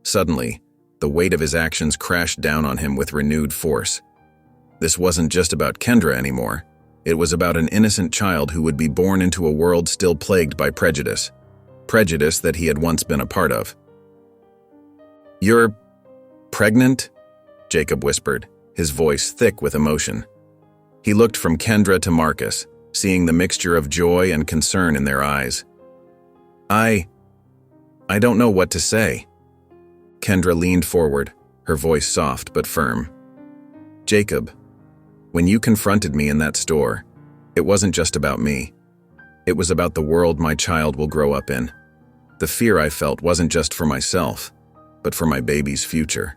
Suddenly, the weight of his actions crashed down on him with renewed force. This wasn't just about Kendra anymore. It was about an innocent child who would be born into a world still plagued by prejudice. Prejudice that he had once been a part of. "You're pregnant?" Jacob whispered, his voice thick with emotion. He looked from Kendra to Marcus, seeing the mixture of joy and concern in their eyes. I don't know what to say." Kendra leaned forward, her voice soft but firm. "Jacob, when you confronted me in that store, it wasn't just about me. It was about the world my child will grow up in. The fear I felt wasn't just for myself, but for my baby's future."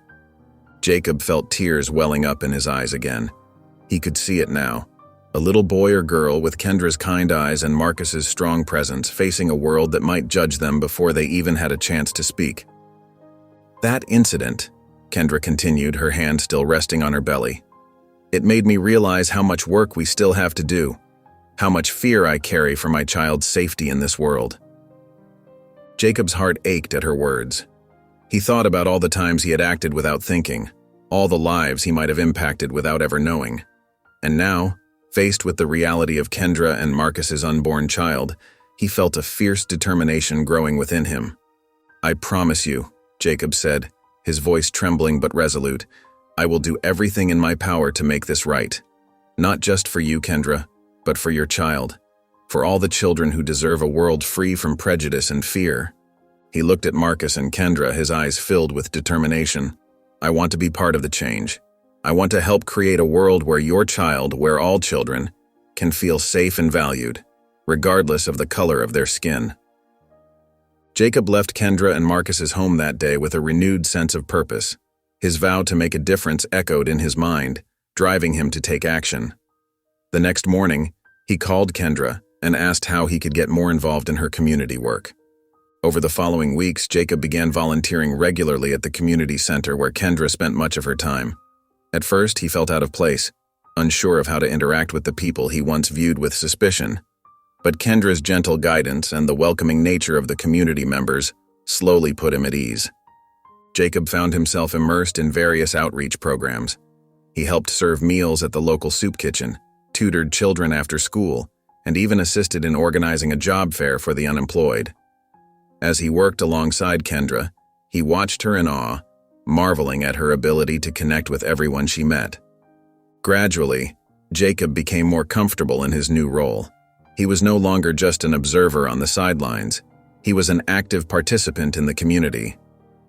Jacob felt tears welling up in his eyes again. He could see it now. A little boy or girl with Kendra's kind eyes and Marcus's strong presence facing a world that might judge them before they even had a chance to speak. "That incident," Kendra continued, her hand still resting on her belly, "it made me realize how much work we still have to do, how much fear I carry for my child's safety in this world." Jacob's heart ached at her words. He thought about all the times he had acted without thinking, all the lives he might have impacted without ever knowing. And now, faced with the reality of Kendra and Marcus's unborn child, he felt a fierce determination growing within him. "I promise you," Jacob said, his voice trembling but resolute, "I will do everything in my power to make this right. Not just for you, Kendra, but for your child, for all the children who deserve a world free from prejudice and fear." He looked at Marcus and Kendra, his eyes filled with determination. "I want to be part of the change. I want to help create a world where your child, where all children, can feel safe and valued, regardless of the color of their skin." Jacob left Kendra and Marcus's home that day with a renewed sense of purpose. His vow to make a difference echoed in his mind, driving him to take action. The next morning, he called Kendra and asked how he could get more involved in her community work. Over the following weeks, Jacob began volunteering regularly at the community center where Kendra spent much of her time. At first, he felt out of place, unsure of how to interact with the people he once viewed with suspicion. But Kendra's gentle guidance and the welcoming nature of the community members slowly put him at ease. Jacob found himself immersed in various outreach programs. He helped serve meals at the local soup kitchen, tutored children after school, and even assisted in organizing a job fair for the unemployed. As he worked alongside Kendra, he watched her in awe, marveling at her ability to connect with everyone she met. Gradually, Jacob became more comfortable in his new role. He was no longer just an observer on the sidelines. He was an active participant in the community.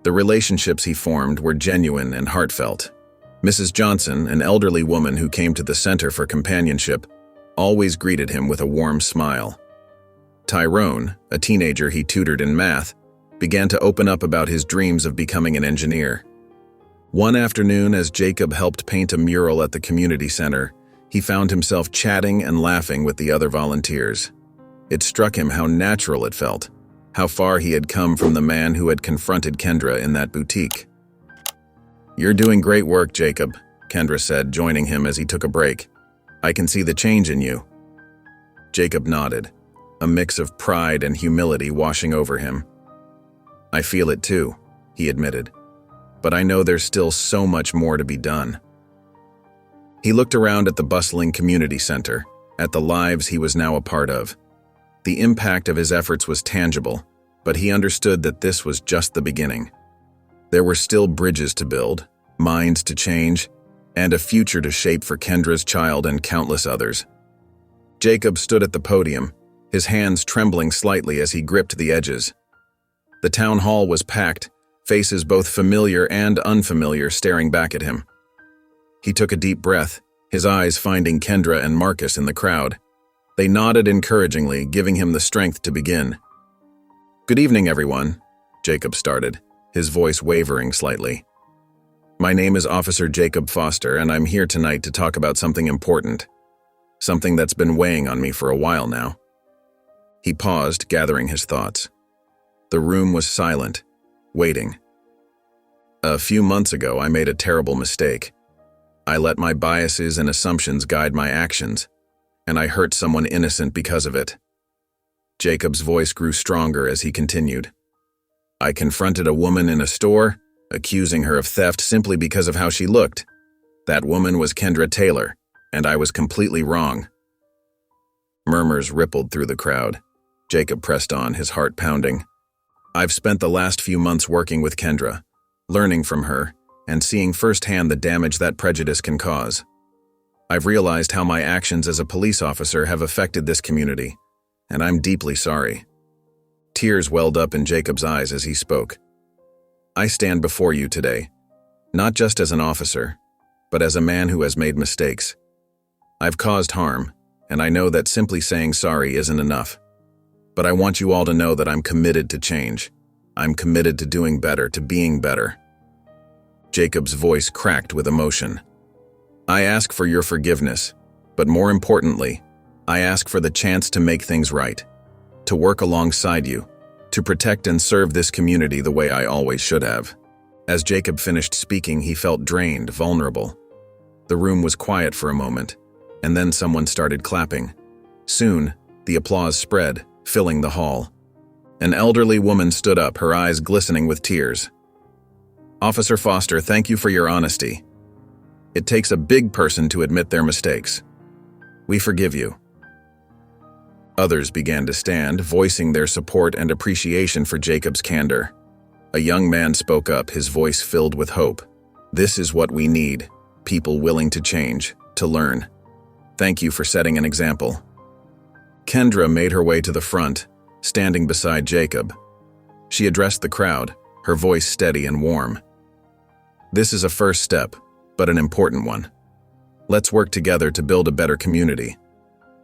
The relationships he formed were genuine and heartfelt. Mrs. Johnson, an elderly woman who came to the center for companionship, always greeted him with a warm smile. Tyrone, a teenager he tutored in math, began to open up about his dreams of becoming an engineer. One afternoon, as Jacob helped paint a mural at the community center, he found himself chatting and laughing with the other volunteers. It struck him how natural it felt, how far he had come from the man who had confronted Kendra in that boutique. "You're doing great work, Jacob," Kendra said, joining him as he took a break. "I can see the change in you." Jacob nodded, a mix of pride and humility washing over him. "I feel it too," he admitted, "but I know there's still so much more to be done." He looked around at the bustling community center, at the lives he was now a part of. The impact of his efforts was tangible, but he understood that this was just the beginning. There were still bridges to build, minds to change, and a future to shape for Kendra's child and countless others. Jacob stood at the podium, his hands trembling slightly as he gripped the edges. The town hall was packed, faces both familiar and unfamiliar staring back at him. He took a deep breath, his eyes finding Kendra and Marcus in the crowd. They nodded encouragingly, giving him the strength to begin. "Good evening, everyone," Jacob started, his voice wavering slightly. "My name is Officer Jacob Foster, and I'm here tonight to talk about something important, something that's been weighing on me for a while now." He paused, gathering his thoughts. The room was silent, waiting. "A few months ago, I made a terrible mistake. I let my biases and assumptions guide my actions, and I hurt someone innocent because of it." Jacob's voice grew stronger as he continued. "I confronted a woman in a store, accusing her of theft simply because of how she looked. That woman was Kendra Taylor, and I was completely wrong." Murmurs rippled through the crowd. Jacob pressed on, his heart pounding. "I've spent the last few months working with Kendra, learning from her, and seeing firsthand the damage that prejudice can cause. I've realized how my actions as a police officer have affected this community, and I'm deeply sorry." Tears welled up in Jacob's eyes as he spoke. "I stand before you today, not just as an officer, but as a man who has made mistakes. I've caused harm, and I know that simply saying sorry isn't enough. But I want you all to know that I'm committed to change. I'm committed to doing better, to being better." Jacob's voice cracked with emotion. "I ask for your forgiveness, but more importantly, I ask for the chance to make things right, to work alongside you, to protect and serve this community the way I always should have." As Jacob finished speaking, he felt drained, vulnerable. The room was quiet for a moment, and then someone started clapping. Soon, the applause spread, filling the hall. An elderly woman stood up, her eyes glistening with tears. "Officer Foster, thank you for your honesty. It takes a big person to admit their mistakes. We forgive you." Others began to stand, voicing their support and appreciation for Jacob's candor. A young man spoke up, his voice filled with hope. "This is what we need, people willing to change, to learn. Thank you for setting an example." Kendra made her way to the front, standing beside Jacob. She addressed the crowd, her voice steady and warm. "This is a first step, but an important one. Let's work together to build a better community,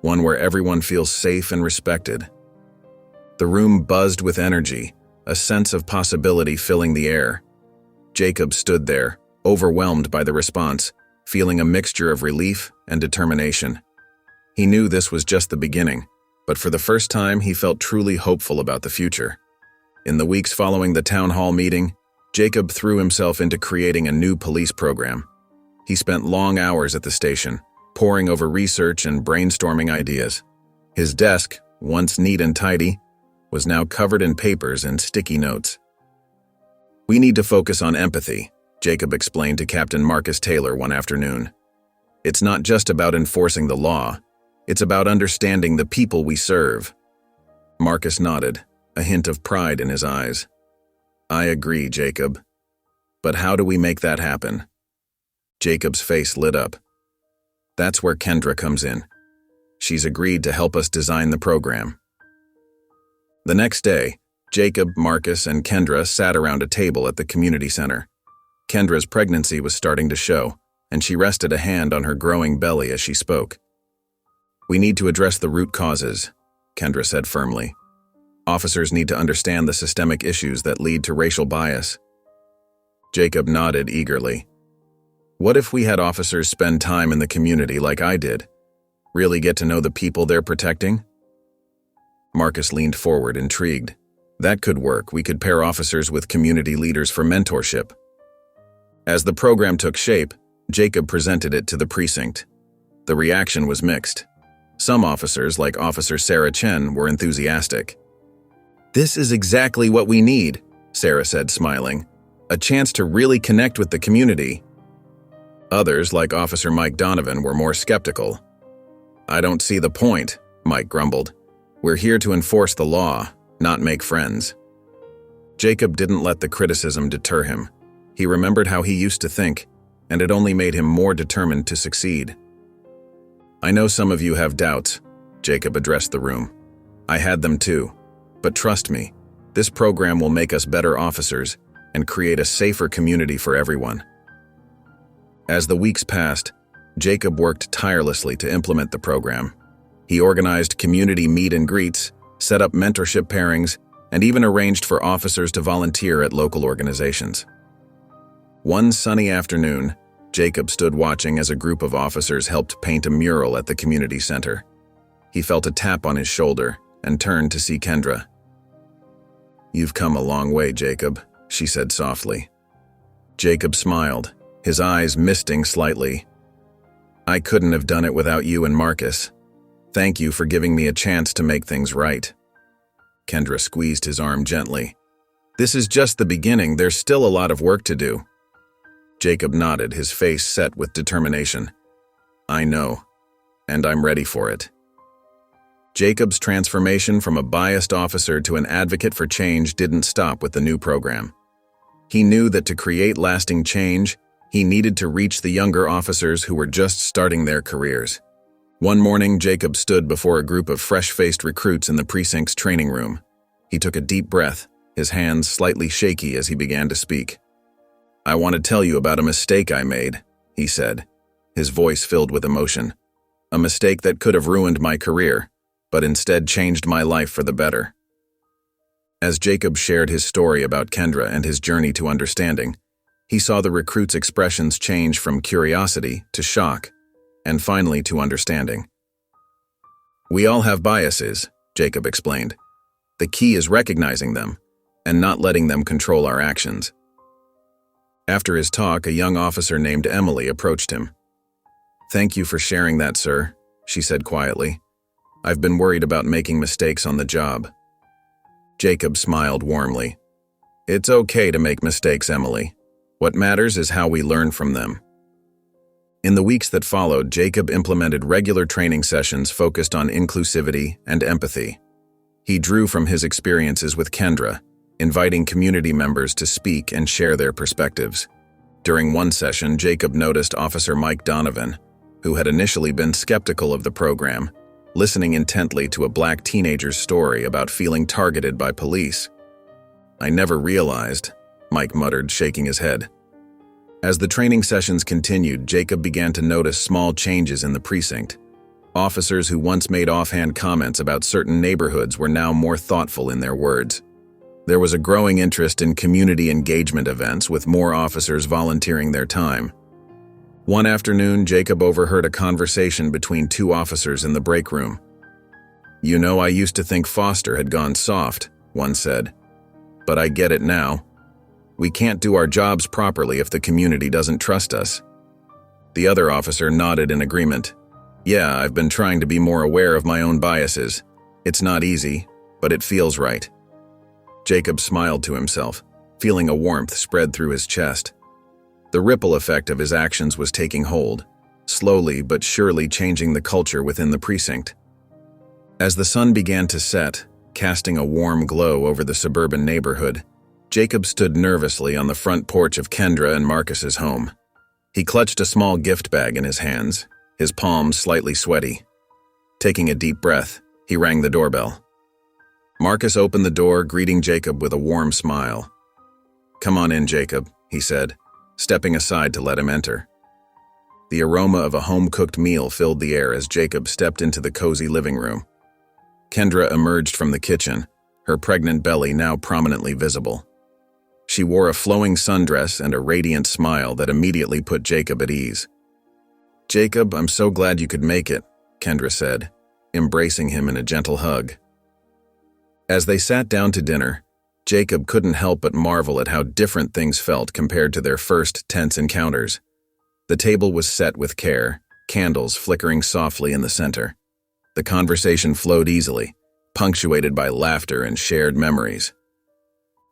one where everyone feels safe and respected." The room buzzed with energy, a sense of possibility filling the air. Jacob stood there, overwhelmed by the response, feeling a mixture of relief and determination. He knew this was just the beginning, but for the first time he felt truly hopeful about the future. In the weeks following the town hall meeting, Jacob threw himself into creating a new police program. He spent long hours at the station, poring over research and brainstorming ideas. His desk, once neat and tidy, was now covered in papers and sticky notes. "We need to focus on empathy," Jacob explained to Captain Marcus Taylor one afternoon. "It's not just about enforcing the law, it's about understanding the people we serve." Marcus nodded, a hint of pride in his eyes. "I agree, Jacob. But how do we make that happen?" Jacob's face lit up. "That's where Kendra comes in. She's agreed to help us design the program." The next day, Jacob, Marcus, and Kendra sat around a table at the community center. Kendra's pregnancy was starting to show, and she rested a hand on her growing belly as she spoke. "We need to address the root causes," Kendra said firmly. "Officers need to understand the systemic issues that lead to racial bias." Jacob nodded eagerly. What if we had officers spend time in the community like I did? Really get to know the people they're protecting? Marcus leaned forward, intrigued. That could work. We could pair officers with community leaders for mentorship. As the program took shape, Jacob presented it to the precinct. The reaction was mixed. Some officers, like Officer Sarah Chen, were enthusiastic. "This is exactly what we need," Sarah said, smiling. "A chance to really connect with the community." Others, like Officer Mike Donovan, were more skeptical. "I don't see the point," Mike grumbled. "We're here to enforce the law, not make friends." Jacob didn't let the criticism deter him. He remembered how he used to think, and it only made him more determined to succeed. "I know some of you have doubts," Jacob addressed the room. "I had them too. But trust me, this program will make us better officers and create a safer community for everyone." As the weeks passed, Jacob worked tirelessly to implement the program. He organized community meet and greets, set up mentorship pairings, and even arranged for officers to volunteer at local organizations. One sunny afternoon, Jacob stood watching as a group of officers helped paint a mural at the community center. He felt a tap on his shoulder and turned to see Kendra. "You've come a long way, Jacob," she said softly. Jacob smiled, his eyes misting slightly. "I couldn't have done it without you and Marcus. Thank you for giving me a chance to make things right." Kendra squeezed his arm gently. "This is just the beginning. There's still a lot of work to do." Jacob nodded, his face set with determination. "I know, and I'm ready for it." Jacob's transformation from a biased officer to an advocate for change didn't stop with the new program. He knew that to create lasting change, he needed to reach the younger officers who were just starting their careers. One morning, Jacob stood before a group of fresh-faced recruits in the precinct's training room. He took a deep breath, his hands slightly shaky as he began to speak. "I want to tell you about a mistake I made," he said, his voice filled with emotion. "A mistake that could have ruined my career, but instead changed my life for the better." As Jacob shared his story about Kendra and his journey to understanding, he saw the recruits' expressions change from curiosity to shock, and finally to understanding. "We all have biases," Jacob explained. "The key is recognizing them, and not letting them control our actions." After his talk, a young officer named Emily approached him. "Thank you for sharing that, sir," she said quietly. "I've been worried about making mistakes on the job." Jacob smiled warmly. "It's okay to make mistakes, Emily. What matters is how we learn from them." In the weeks that followed, Jacob implemented regular training sessions focused on inclusivity and empathy. He drew from his experiences with Kendra, inviting community members to speak and share their perspectives. During one session, Jacob noticed Officer Mike Donovan, who had initially been skeptical of the program, listening intently to a black teenager's story about feeling targeted by police. "I never realized," Mike muttered, shaking his head. As the training sessions continued, Jacob began to notice small changes in the precinct. Officers who once made offhand comments about certain neighborhoods were now more thoughtful in their words. There was a growing interest in community engagement events, with more officers volunteering their time. One afternoon, Jacob overheard a conversation between two officers in the break room. "You know, I used to think Foster had gone soft," one said. "But I get it now. We can't do our jobs properly if the community doesn't trust us." The other officer nodded in agreement. "Yeah, I've been trying to be more aware of my own biases. It's not easy, but it feels right." Jacob smiled to himself, feeling a warmth spread through his chest. The ripple effect of his actions was taking hold, slowly but surely changing the culture within the precinct. As the sun began to set, casting a warm glow over the suburban neighborhood, Jacob stood nervously on the front porch of Kendra and Marcus's home. He clutched a small gift bag in his hands, his palms slightly sweaty. Taking a deep breath, he rang the doorbell. Marcus opened the door, greeting Jacob with a warm smile. "Come on in, Jacob," he said, stepping aside to let him enter. The aroma of a home-cooked meal filled the air as Jacob stepped into the cozy living room. Kendra emerged from the kitchen, her pregnant belly now prominently visible. She wore a flowing sundress and a radiant smile that immediately put Jacob at ease. "Jacob, I'm so glad you could make it," Kendra said, embracing him in a gentle hug. As they sat down to dinner, Jacob couldn't help but marvel at how different things felt compared to their first tense encounters. The table was set with care, candles flickering softly in the center. The conversation flowed easily, punctuated by laughter and shared memories.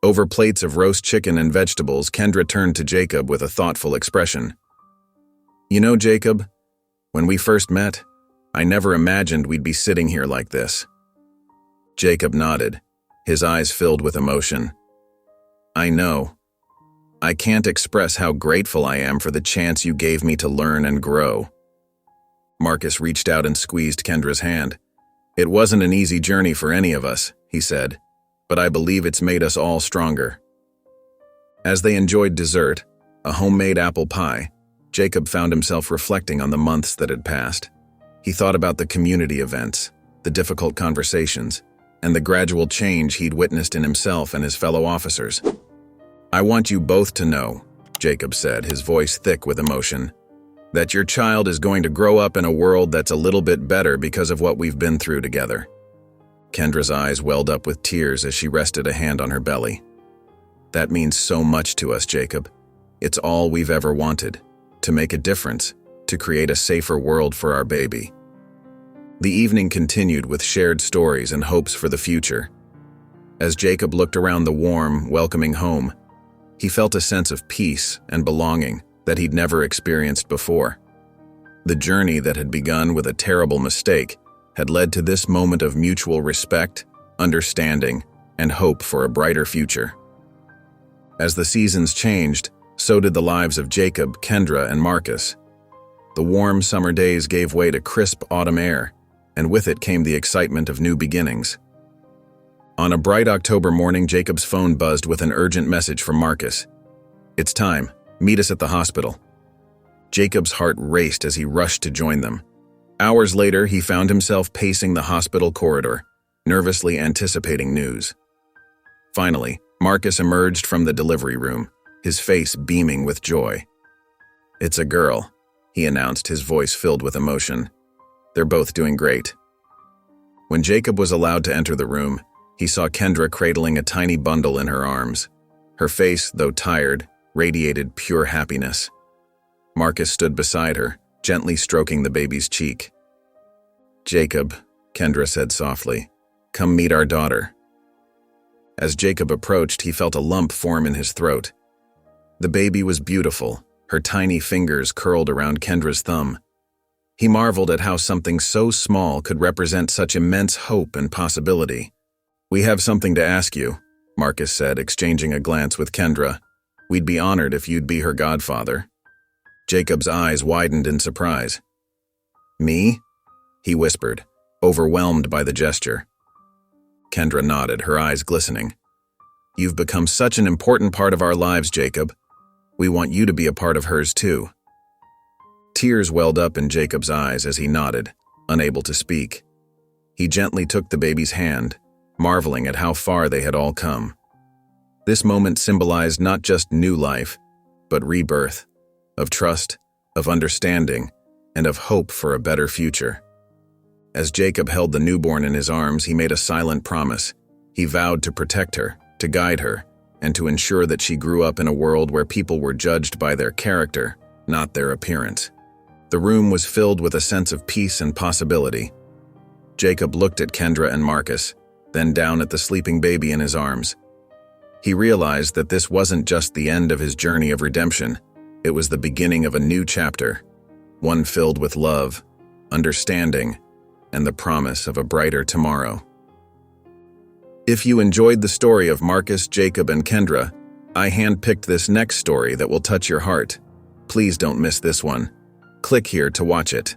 Over plates of roast chicken and vegetables, Kendra turned to Jacob with a thoughtful expression. "You know, Jacob, when we first met, I never imagined we'd be sitting here like this." Jacob nodded, his eyes filled with emotion. "I know. I can't express how grateful I am for the chance you gave me to learn and grow." Marcus reached out and squeezed Kendra's hand. "It wasn't an easy journey for any of us," he said, "but I believe it's made us all stronger." As they enjoyed dessert, a homemade apple pie, Jacob found himself reflecting on the months that had passed. He thought about the community events, the difficult conversations, and the gradual change he'd witnessed in himself and his fellow officers. "I want you both to know," Jacob said, his voice thick with emotion, "that your child is going to grow up in a world that's a little bit better because of what we've been through together." Kendra's eyes welled up with tears as she rested a hand on her belly. "That means so much to us, Jacob. It's all we've ever wanted, to make a difference, to create a safer world for our baby." The evening continued with shared stories and hopes for the future. As Jacob looked around the warm, welcoming home, he felt a sense of peace and belonging that he'd never experienced before. The journey that had begun with a terrible mistake had led to this moment of mutual respect, understanding, and hope for a brighter future. As the seasons changed, so did the lives of Jacob, Kendra, and Marcus. The warm summer days gave way to crisp autumn air, and with it came the excitement of new beginnings. On a bright October morning, Jacob's phone buzzed with an urgent message from Marcus. "It's time. Meet us at the hospital." Jacob's heart raced as he rushed to join them. Hours later, he found himself pacing the hospital corridor, nervously anticipating news. Finally, Marcus emerged from the delivery room, his face beaming with joy. "It's a girl," he announced, his voice filled with emotion. "They're both doing great." When Jacob was allowed to enter the room, he saw Kendra cradling a tiny bundle in her arms. Her face, though tired, radiated pure happiness. Marcus stood beside her, gently stroking the baby's cheek. "Jacob," Kendra said softly, "come meet our daughter." As Jacob approached, he felt a lump form in his throat. The baby was beautiful, her tiny fingers curled around Kendra's thumb. He marveled at how something so small could represent such immense hope and possibility. "We have something to ask you," Marcus said, exchanging a glance with Kendra. "We'd be honored if you'd be her godfather." Jacob's eyes widened in surprise. "Me?" he whispered, overwhelmed by the gesture. Kendra nodded, her eyes glistening. "You've become such an important part of our lives, Jacob. We want you to be a part of hers too." Tears welled up in Jacob's eyes as he nodded, unable to speak. He gently took the baby's hand, marveling at how far they had all come. This moment symbolized not just new life, but rebirth, of trust, of understanding, and of hope for a better future. As Jacob held the newborn in his arms, he made a silent promise. He vowed to protect her, to guide her, and to ensure that she grew up in a world where people were judged by their character, not their appearance. The room was filled with a sense of peace and possibility. Jacob looked at Kendra and Marcus, then down at the sleeping baby in his arms. He realized that this wasn't just the end of his journey of redemption, it was the beginning of a new chapter, one filled with love, understanding, and the promise of a brighter tomorrow. If you enjoyed the story of Marcus, Jacob, and Kendra, I handpicked this next story that will touch your heart. Please don't miss this one. Click here to watch it.